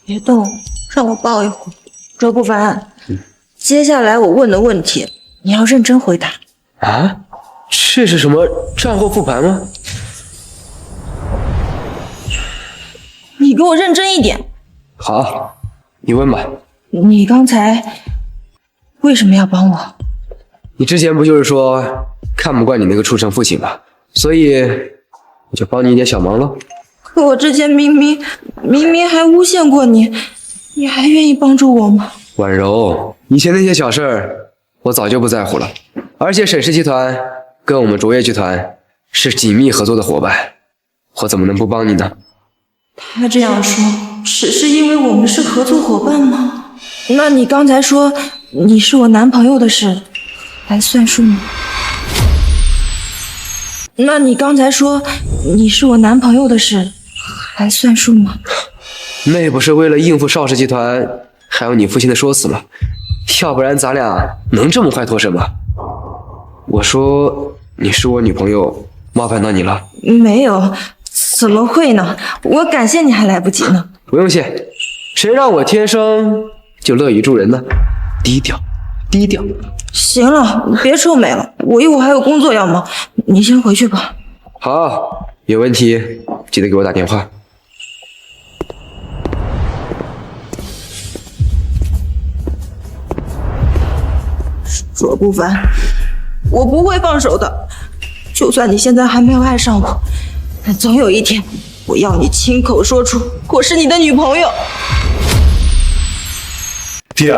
别动，让我抱一会儿。卓不凡，接下来我问的问题，你要认真回答。啊？这是什么战后复盘吗？你给我认真一点。好，你问吧。你刚才为什么要帮我？你之前不就是说看不惯你那个畜生父亲吗？所以我就帮你一点小忙喽。可我之前明明还诬陷过你，你还愿意帮助我吗？婉柔，以前那些小事儿我早就不在乎了。而且沈氏集团跟我们卓越集团是紧密合作的伙伴，我怎么能不帮你呢？他这样说，只是因为我们是合作伙伴吗？那你刚才说你是我男朋友的事，还算数吗？那你刚才说你是我男朋友的事，还算数吗？那不是为了应付邵氏集团，还有你父亲的说辞吗？要不然咱俩能这么快脱身吗？我说你是我女朋友，冒犯到你了？没有，怎么会呢？我感谢你还来不及呢。不用谢，谁让我天生就乐于助人呢？低调，低调。行了，别臭美了，我一会儿还有工作要忙，你先回去吧。好，有问题记得给我打电话。卓不凡，我不会放手的。就算你现在还没有爱上我，但总有一天，我要你亲口说出我是你的女朋友。爹，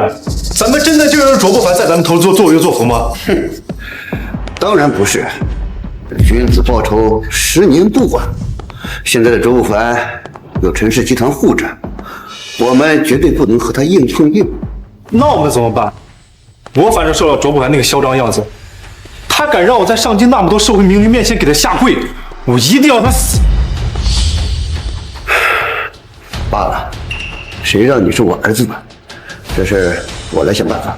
咱们真的就让卓不凡在咱们头作威作福吗？哼，当然不是。君子报仇10年不晚。现在的卓不凡有陈氏集团护着，我们绝对不能和他硬碰硬。那我们怎么办？我反正受了卓不凡那个嚣张样子，他敢让我在上京那么多社会名流面前给他下跪，我一定要他死。罢了，谁让你是我儿子呢？这事我来想办法。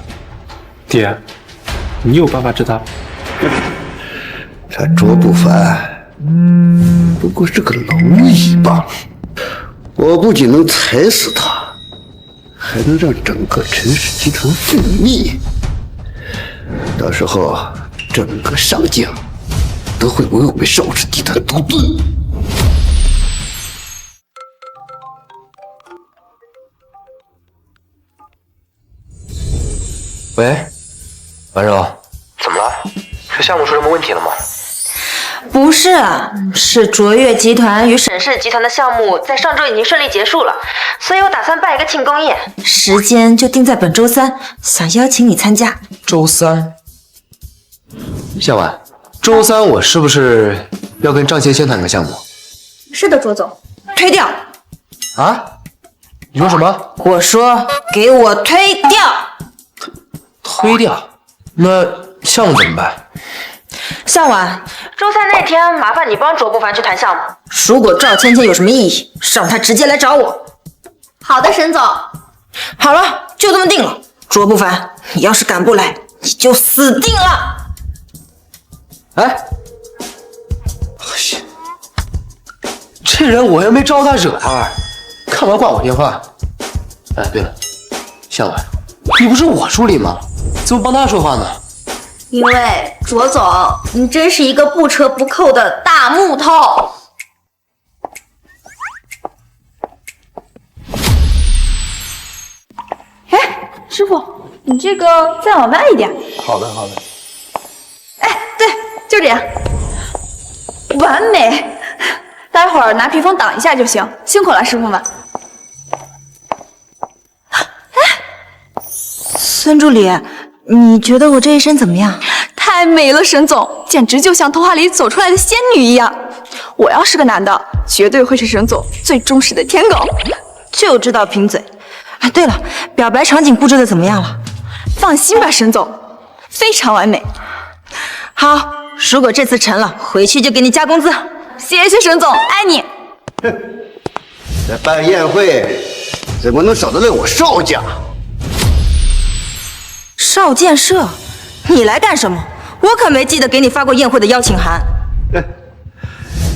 爹，你有办法治他？他卓不凡，不过是个蝼蚁罢了。我不仅能踩死他，还能让整个陈氏集团覆灭。到时候，整个上京都会为我们邵氏集团独尊。喂，婉柔，怎么了？是项目出什么问题了吗？不是，是卓越集团与沈氏集团的项目在上周已经顺利结束了，所以我打算办一个庆功宴，时间就定在本周3，想邀请你参加。周3，向晚，周3我是不是要跟张芊芊谈个项目？是的，卓总。推掉。啊？你说什么？我说给我推掉。推掉？那项目怎么办？向晚，周3那天麻烦你帮卓不凡去谈项目。如果赵芊芊有什么异议，让她直接来找我。好的，沈总。好了，就这么定了。卓不凡，你要是敢不来，你就死定了。哎，这人我又没招他惹他，干嘛挂我电话？哎，对了，向晚，你不是我助理吗？怎么帮他说话呢？因为卓总，你真是一个不折不扣的大木头。哎，师傅，你这个再往外一点。好的，好的。哎，对，就这样，完美。待会儿拿屏风挡一下就行，辛苦了，师傅们。孙助理，你觉得我这一身怎么样？太美了，沈总，简直就像童话里走出来的仙女一样。我要是个男的，绝对会是沈总最忠实的舔狗。就知道贫嘴。哎，对了，表白场景布置的怎么样了？放心吧，沈总，非常完美。好，如果这次成了，回去就给你加工资。谢谢沈总，爱你。在办宴会，怎么能少得了我邵家？邵建设，你来干什么？我可没记得给你发过宴会的邀请函。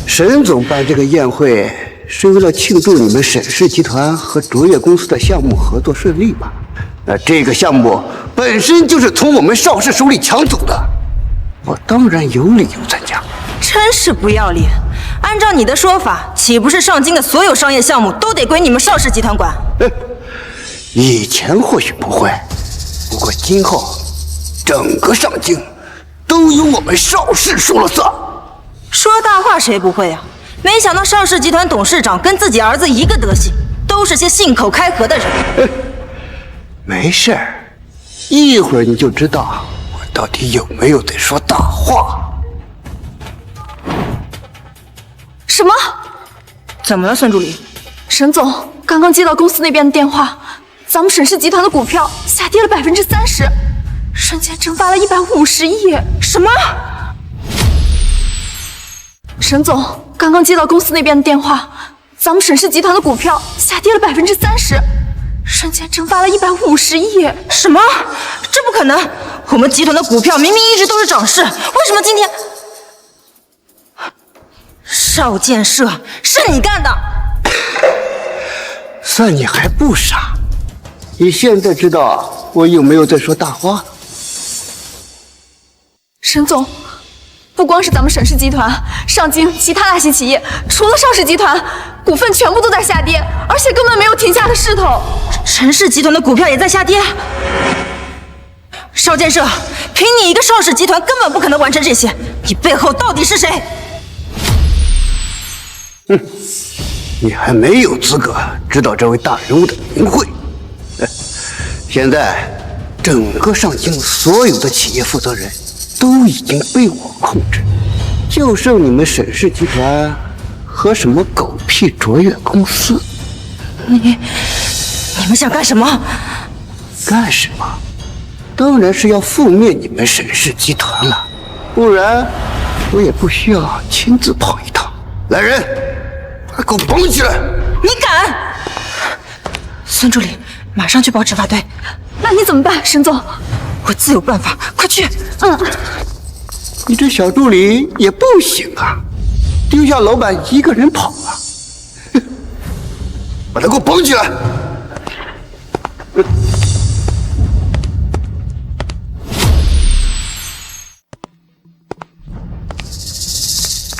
沈总办这个宴会是为了庆祝你们沈氏集团和卓越公司的项目合作顺利吧？那这个项目本身就是从我们邵氏手里抢走的，我当然有理由参加。真是不要脸！按照你的说法，岂不是上京的所有商业项目都得归你们邵氏集团管？以前或许不会，不过今后整个上京都由我们邵氏说了算。说大话谁不会啊？没想到邵氏集团董事长跟自己儿子一个德行，都是些信口开河的人。没事儿，一会儿你就知道我到底有没有在说大话。什么？怎么了，孙助理？沈总，刚刚接到公司那边的电话，咱们沈氏集团的股票下跌了30%，瞬间蒸发了150亿。什么？沈总，刚刚接到公司那边的电话，咱们沈氏集团的股票下跌了30%，瞬间蒸发了150亿。什么？这不可能！我们集团的股票明明一直都是涨势，为什么今天？邵建设，是你干的！算你还不傻，你现在知道我有没有在说大话了？沈总，不光是咱们沈氏集团，上京其他大型企业，除了邵氏集团，股份全部都在下跌，而且根本没有停下的势头。陈氏集团的股票也在下跌。邵建设，凭你一个邵氏集团，根本不可能完成这些，你背后到底是谁？你还没有资格知道这位大人物的名讳。现在，整个上京所有的企业负责人都已经被我控制，就剩你们沈氏集团和什么狗屁卓越公司。你们想干什么？干什么？当然是要覆灭你们沈氏集团了，不然我也不需要亲自跑一趟。来人，快给我绑起来！你敢？孙助理，马上去报执法队。那你怎么办，沈总？我自有办法，快去！你这小助理也不行啊，丢下老板一个人跑啊！把他给我绑起来！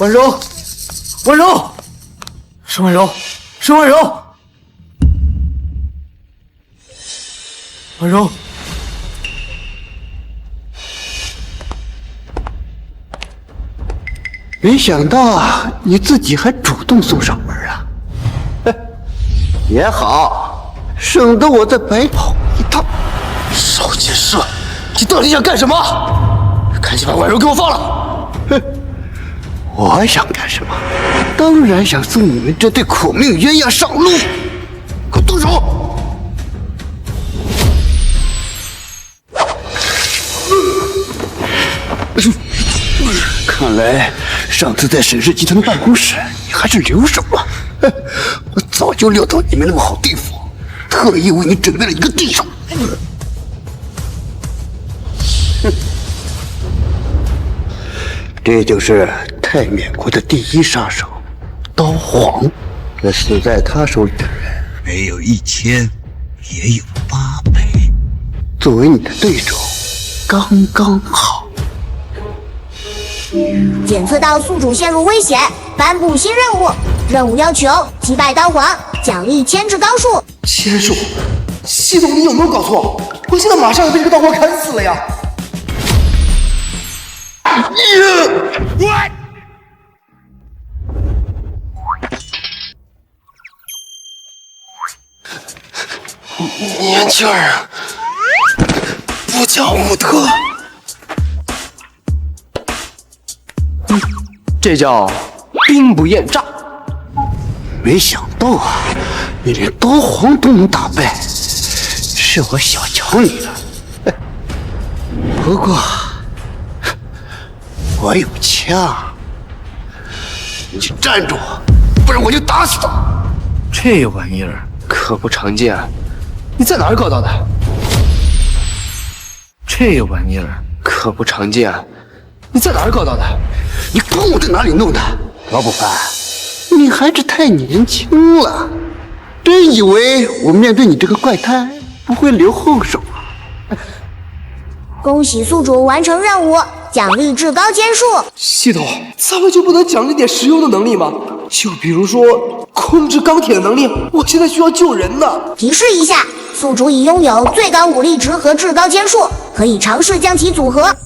婉柔，婉柔，沈婉柔，沈婉柔，婉柔，没想到你自己还主动送上门啊！也好，省得我再白跑一趟。少剑社，你到底想干什么？赶紧把婉柔给我放了！哼，我想干什么？当然想送你们这对苦命鸳鸯上路！给我动手！看来上次在沈氏集团的办公室，你还是留手了。我早就料到你没那么好对付，特意为你准备了一个对手。这就是泰缅国的第一杀手刀皇。这死在他手里的人，没有1000，也有8倍。作为你的对手，刚刚好。检测到宿主陷入危险，颁布新任务。任务要求击败刀皇，奖励牵制高数。牵数？系统，你有没有搞错？我现在马上要被这个刀皇砍死了呀！年轻人，不讲武德。这叫兵不厌诈。没想到啊，你连刀皇都能打败，是我小瞧你了。不过我有枪，你站住，不然我就打死他。这玩意儿可不常见，你在哪儿搞到的？这玩意儿可不常见，你在哪儿搞到的？你管我在哪里弄的？老不凡，你还是太年轻了，真以为我面对你这个怪胎不会留后手啊？恭喜宿主完成任务，奖励至高剑术。系统，咱们就不能奖励点实用的能力吗？就比如说控制钢铁的能力，我现在需要救人呢。提示一下，宿主已拥有最高武力值和至高剑术，可以尝试将其组合。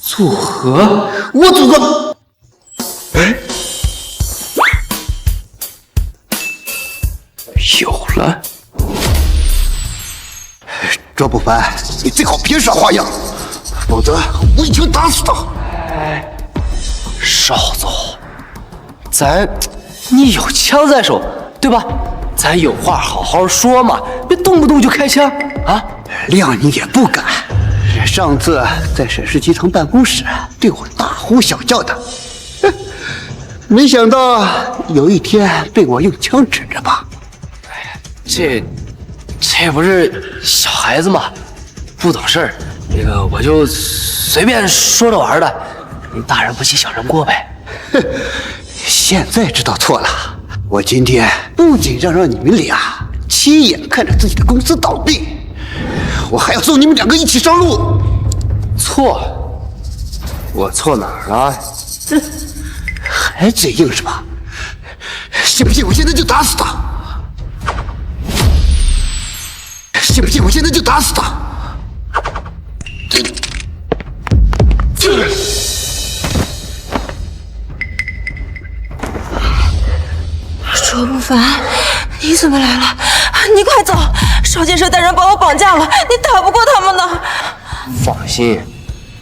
组合？我组合？哎，有了。周不凡，你最好别耍花样，否则我一拳打死他。少总，你有枪在手，对吧？咱有话好好说嘛，别动不动就开枪啊！谅你也不敢。上次在沈氏集团办公室对我大呼小叫的，没想到有一天被我用枪指着吧？这不是小孩子嘛，不懂事儿，这个我就随便说着玩的，大人不计小人过呗。哼，现在知道错了。我今天不仅让你们俩亲眼看着自己的公司倒闭，我还要送你们2个一起上路。错？我错哪儿了？还嘴硬是吧？信不信我现在就打死他？信不信我现在就打死他？卓不凡，你怎么来了？你快走！少剑社带人把我绑架了，你打不过他们的。放心，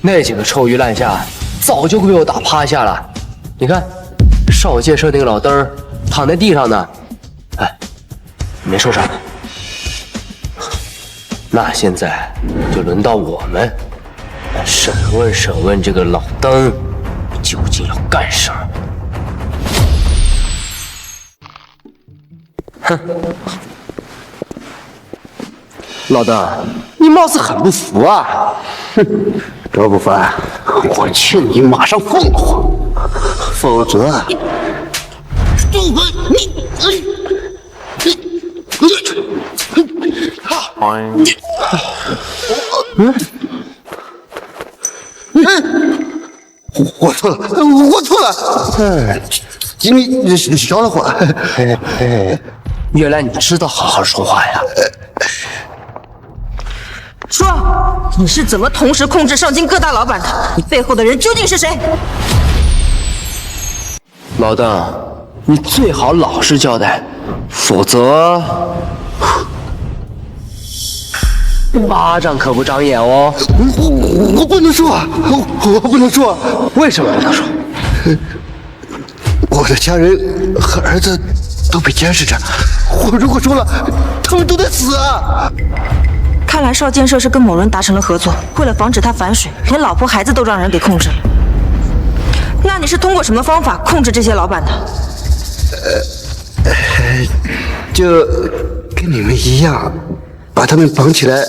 那几个臭鱼烂虾早就被我打趴下了。你看，少剑社那个老登儿躺在地上呢，哎，没受伤。那现在就轮到我们来审问这个老登究竟要干什么。哼，老登，你貌似很不服啊！哼，周不凡，我劝你马上放火，否则，周不凡，我错了，我错了。你少了会。原来你知道好好说话呀！说，你是怎么同时控制上京各大老板的？你背后的人究竟是谁？老邓，你最好老实交代，否则巴掌可不长眼哦。我不能说，我不能说。为什么不能说？我的家人和儿子都被监视着，我如果说了，他们都得死啊！看来少建设是跟某人达成了合作，为了防止他反水，连老婆孩子都让人给控制了。那你是通过什么方法控制这些老板的？就跟你们一样，把他们绑起来，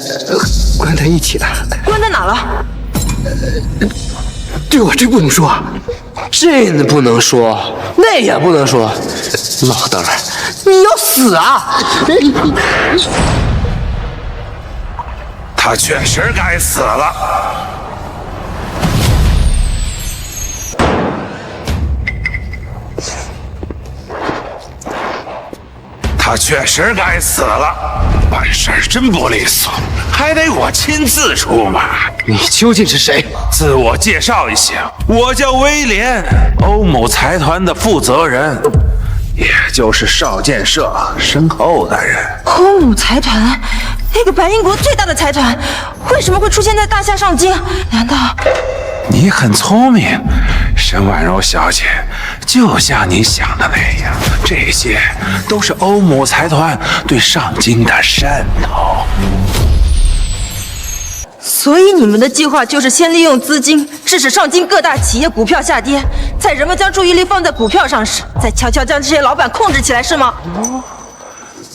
关在一起了。关在哪了？这我真不能说。这不能说，那也不能说。老邓，你要死啊！他确实该死了。他确实该死了，办事真不利索，还得我亲自出马。你究竟是谁？自我介绍一下，我叫威廉，欧某财团的负责人，也就是少建设身后的人。欧姆财团，那个白银国最大的财团，为什么会出现在大夏上京？难道？你很聪明，沈婉柔小姐，就像你想的那样，这些都是欧姆财团对上京的渗透。所以你们的计划就是先利用资金致使上京各大企业股票下跌，在人们将注意力放在股票上时，再悄悄将这些老板控制起来，是吗？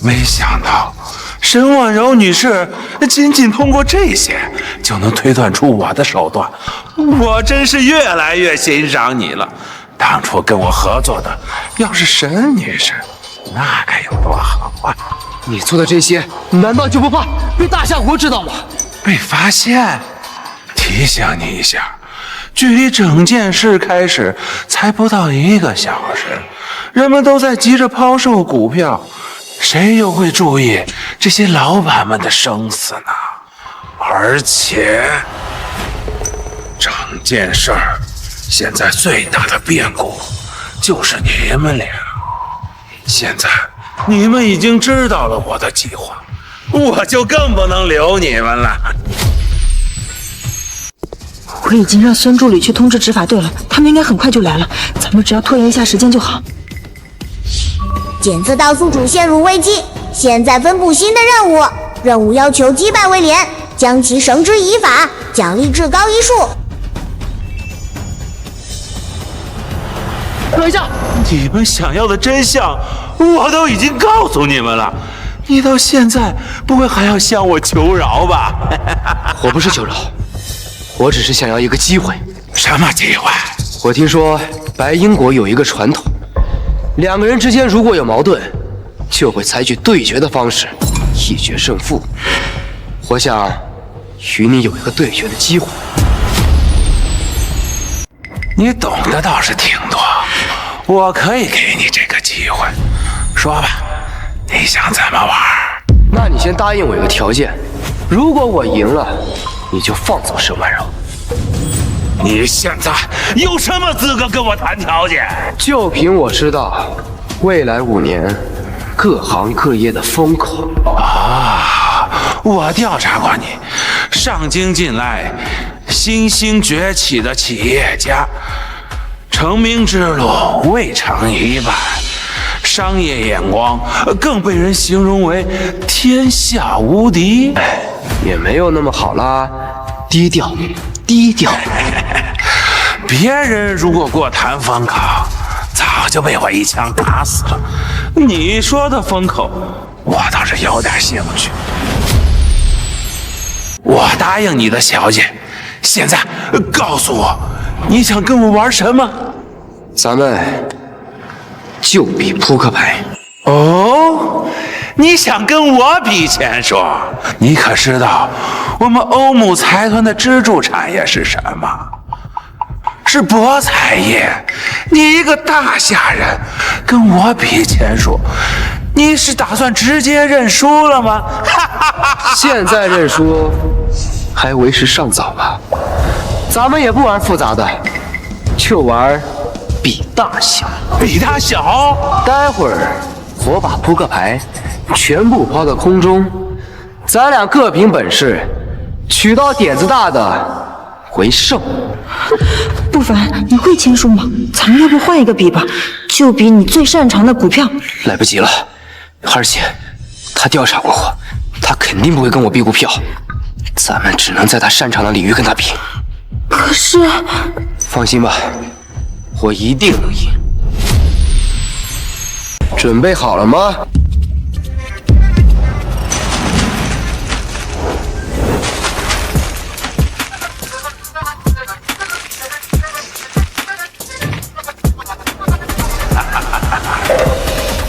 没想到沈婉柔女士仅仅通过这些就能推断出我的手段，我真是越来越欣赏你了。当初跟我合作的要是沈女士，那该有多好啊！你做的这些，难道就不怕被大夏国知道吗？被发现？提醒你一下，距离整件事开始才不到1个小时，人们都在急着抛售股票，谁又会注意这些老板们的生死呢？而且，整件事儿现在最大的变故就是你们俩。现在你们已经知道了我的计划，我就更不能留你们了。我已经让孙助理去通知执法队了，他们应该很快就来了，咱们只要拖延一下时间就好。检测到宿主陷入危机，现在分布新的任务要求击败威廉，将其绳之以法，奖励至高1数。等一下，你们想要的真相我都已经告诉你们了，你到现在不会还要向我求饶吧？我不是求饶，我只是想要一个机会。什么机会？我听说白英国有一个传统，两个人之间如果有矛盾，就会采取对决的方式，一决胜负。我想与你有一个对决的机会。你懂的倒是挺多，我可以给你这个机会。说吧，你想怎么玩？那你先答应我一个条件，如果我赢了，你就放走沈婉柔。你现在有什么资格跟我谈条件？就凭我知道，未来5年各行各业的风口啊！我调查过你，上京近来新兴崛起的企业家，成名之路未尝一半，商业眼光更被人形容为天下无敌。也没有那么好啦，低调，低调。别人如果过谈风口，早就被我一枪打死了。你说的风口，我倒是有点兴趣。我答应你的小姐，现在告诉我，你想跟我玩什么？咱们就比扑克牌。哦，你想跟我比钱说？你可知道我们欧姆财团的支柱产业是什么？是博彩业。你一个大夏人跟我比钱术，你是打算直接认输了吗？现在认输还为时尚早吧，咱们也不玩复杂的，就玩比大小。比他小？待会儿我把扑克牌全部抛到空中，咱俩各凭本事，取到点子大的为胜。不凡，你会签数吗？咱们要不换一个比吧，就比你最擅长的股票。来不及了，而且他调查过我，他肯定不会跟我比股票，咱们只能在他擅长的领域跟他比。可是，放心吧，我一定能赢。准备好了吗？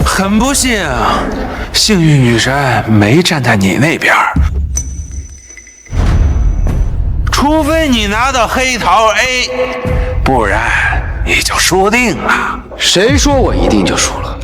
很不幸，幸运女神没站在你那边，除非你拿到黑桃 A， 不然你就输定了。谁说我一定就输了？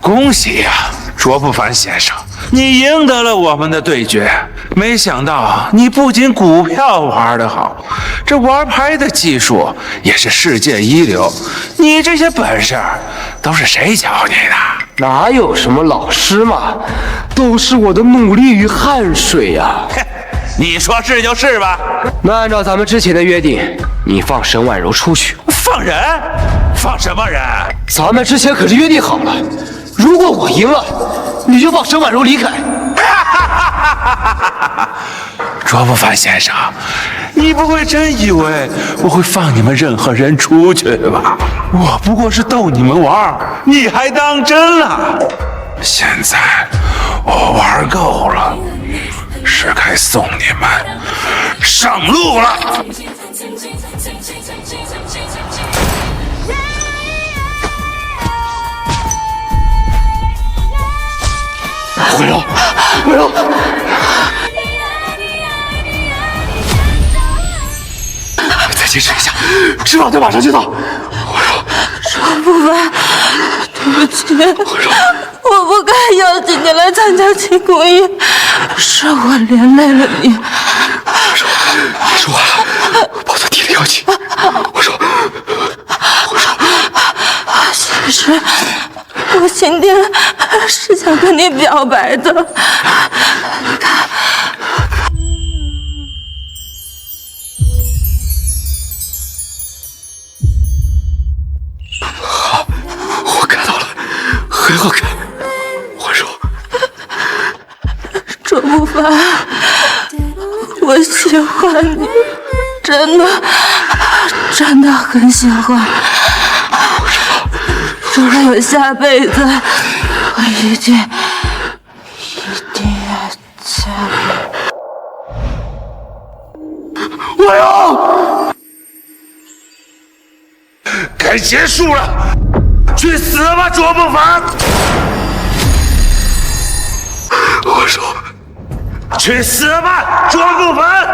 恭喜呀，卓不凡先生，你赢得了我们的对决。没想到你不仅股票玩得好，这玩牌的技术也是世界一流。你这些本事都是谁教你的？哪有什么老师嘛，都是我的努力与汗水呀！你说是就是吧？那按照咱们之前的约定，你放沈婉柔出去。放人？放什么人？咱们之前可是约定好了，如果我赢了，你就放沈婉柔离开。卓不凡先生，你不会真以为我会放你们任何人出去吧？我不过是逗你们玩，你还当真了？现在我玩够了，是该送你们上路了。婉柔，婉柔，再坚持一下，迟早得马上就到。婉柔，卓不凡，对不起，我不该邀请你来参加庆功宴，是我连累了你。说完了，抱在地里要紧。我说，其实我今天是想跟你表白的。你看，好，我看到了，很好看。我说，卓不凡，我喜欢你，真的很喜欢。如果有下辈子，我一定要嫁给我要，该结束了，去死吧，卓不凡！我说，去死吧，卓不凡！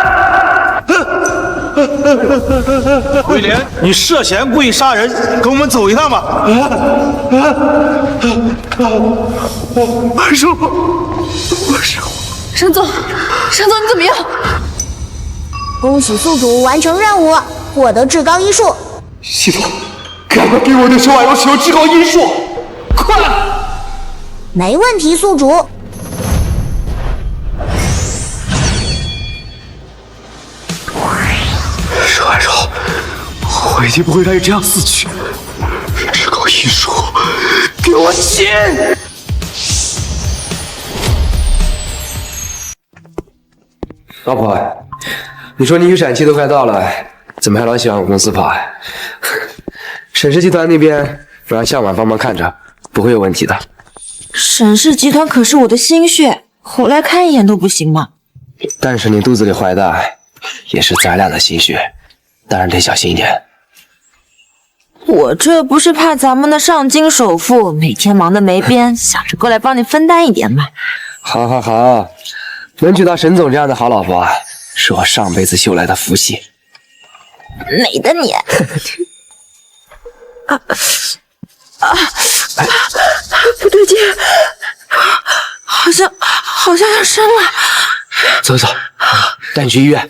威廉，你涉嫌故意杀人，跟我们走一趟吧。我说，沈总，你怎么样？恭喜宿主完成任务，获得至高医术。系统，赶快给我的沈婉柔使用至高医术，快！没问题，宿主。沈婉柔，我一定不会让你这样死去。至高医术，给我进！老婆，你说你预产期都快到了，怎么还老喜欢我公司跑？沈氏集团那边不让向晚帮忙看着，不会有问题的。沈氏集团可是我的心血，我来看一眼都不行吗？但是你肚子里怀的也是咱俩的心血，当然得小心一点。我这不是怕咱们的上京首富每天忙得没边，想着过来帮你分担一点嘛。好，能娶到沈总这样的好老婆，是我上辈子修来的福气。美的你！不对劲，好有点深了。走，带你去医院。